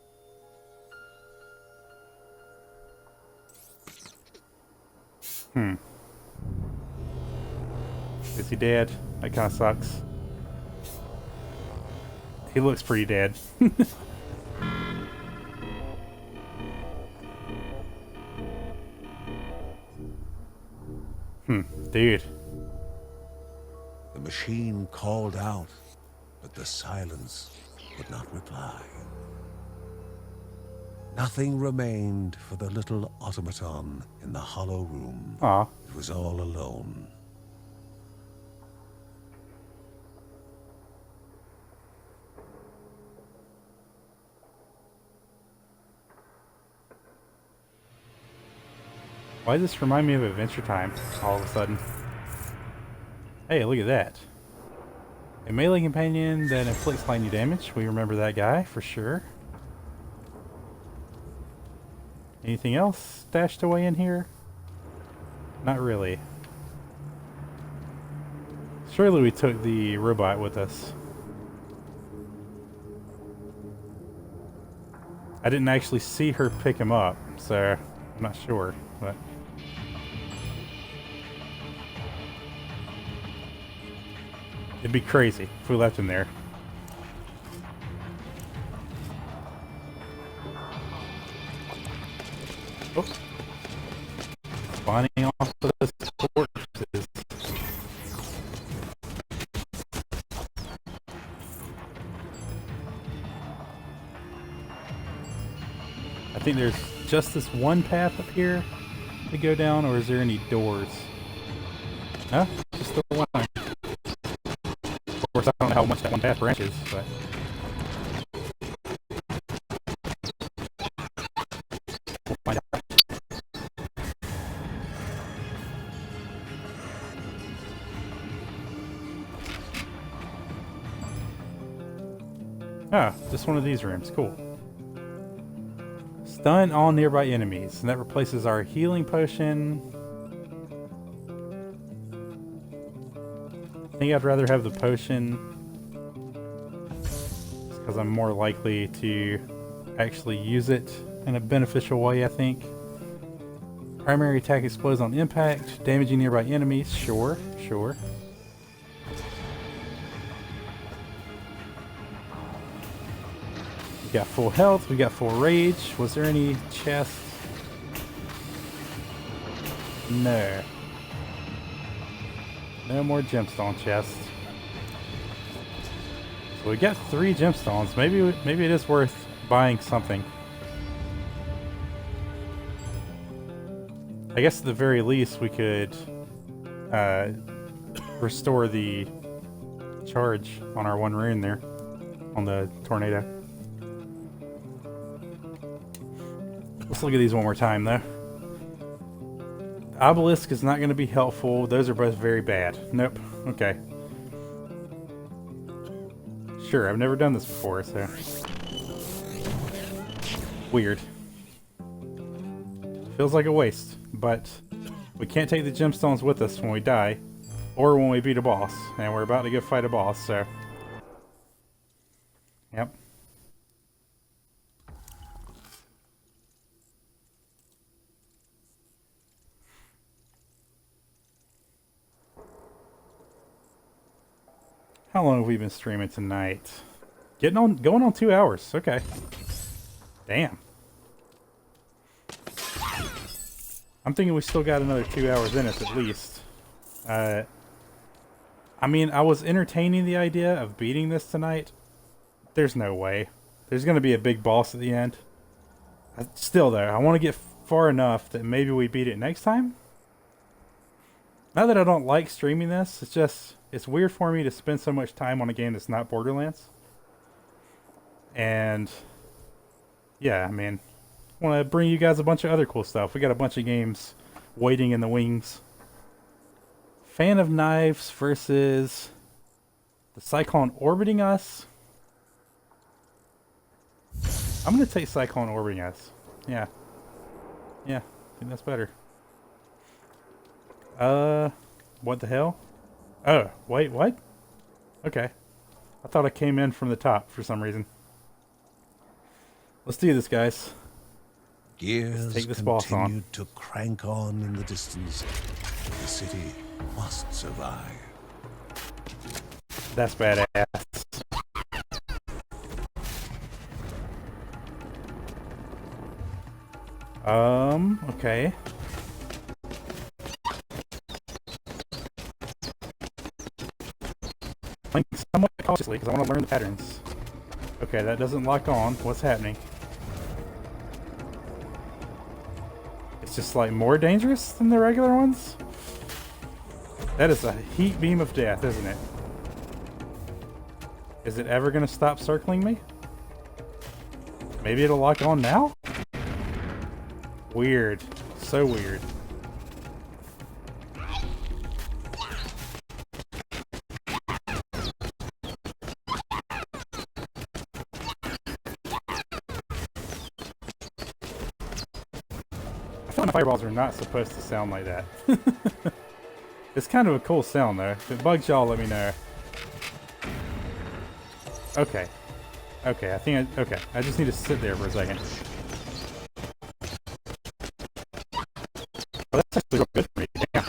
Is he dead? That kind of sucks. He looks pretty dead. Dude. The machine called out, but the silence would not reply. Nothing remained for the little automaton in the hollow room. Aw. It was all alone. Why does this remind me of Adventure Time all of a sudden? Hey, look at that. A melee companion that inflicts lightning damage. We remember that guy for sure. Anything else stashed away in here? Not really. Surely we took the robot with us. I didn't actually see her pick him up, so I'm not sure, but... It'd be crazy if we left him there. Oh. Spawning off of the corpses. I think there's just this one path up here to go down, or is there any doors? No, just the one. Of course, I don't know how much that one path branches, but... we'll find out. Ah, just one of these rooms. Cool. Stun all nearby enemies, and that replaces our healing potion. I think I'd rather have the potion because I'm more likely to actually use it in a beneficial way, I think. Primary attack explodes on impact, damaging nearby enemies. Sure, sure. We got full health, we got full rage. Was there any chests? No. No more gemstone chests. So we got 3 gemstones. Maybe it is worth buying something. I guess at the very least we could restore the charge on our one rune there on the tornado. Let's look at these one more time though. Obelisk is not going to be helpful. Those are both very bad. Nope. Okay. Sure, I've never done this before, so... weird. Feels like a waste, but we can't take the gemstones with us when we die, or when we beat a boss, and we're about to go fight a boss, so... Yep. How long have we been streaming tonight? Going on 2 hours. Okay. Damn. I'm thinking we still got another 2 hours in us at least. I mean, I was entertaining the idea of beating this tonight. There's no way. There's going to be a big boss at the end. Still though, I want to get far enough that maybe we beat it next time. Not that I don't like streaming this, it's just... it's weird for me to spend so much time on a game that's not Borderlands. And... yeah, I mean... I want to bring you guys a bunch of other cool stuff. We got a bunch of games waiting in the wings. Fan of Knives versus... the Cyclone orbiting us. I'm going to take Cyclone orbiting us. Yeah. Yeah, I think that's better. What the hell? Oh, wait, what? Okay. I thought I came in from the top for some reason. Let's do this, guys. Gears take this boss on. continued to crank on in the distance. The city must survive. That's badass. Okay. Link somewhat cautiously because I want to learn the patterns. Okay, that doesn't lock on. What's happening? It's just like more dangerous than the regular ones? That is a heat beam of death, isn't it? Is it ever going to stop circling me? Maybe it'll lock on now? Weird. So weird. I feel like my fireballs are not supposed to sound like that. It's kind of a cool sound though. If it bugs y'all, let me know. Okay. Okay, okay. I just need to sit there for a second. Oh, that's actually real good for me. Damn.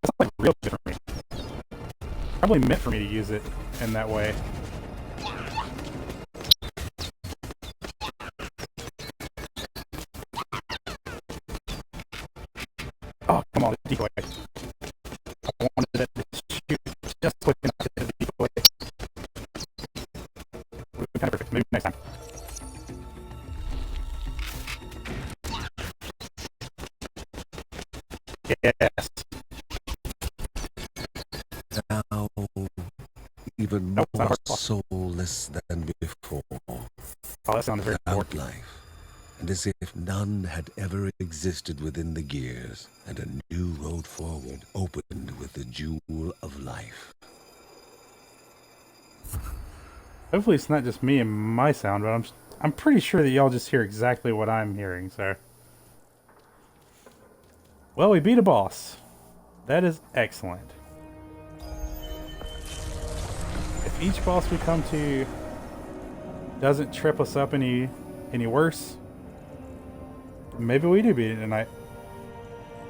That's like real good for me. Probably meant for me to use it in that way. Oh, come on, decoy. I wanted it to shoot just quick enough to hit the decoy. Kind of perfect. Maybe next time. Yes. Now, even Nope, more soulless than before. Oh, that sounded very poor. Without life, and as if none had ever existed within the gears, and a new road forward opened with the jewel of life. Hopefully it's not just me and my sound, but I'm pretty sure that y'all just hear exactly what I'm hearing, so. Well, we beat a boss. That is excellent. If each boss we come to doesn't trip us up any worse, maybe we do beat it tonight.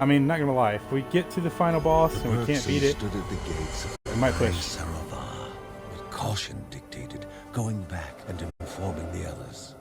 I mean, not gonna lie, if we get to the final boss and we can't beat it, stood at the gates of we might push. Saravah, but caution dictated going back and informing the others.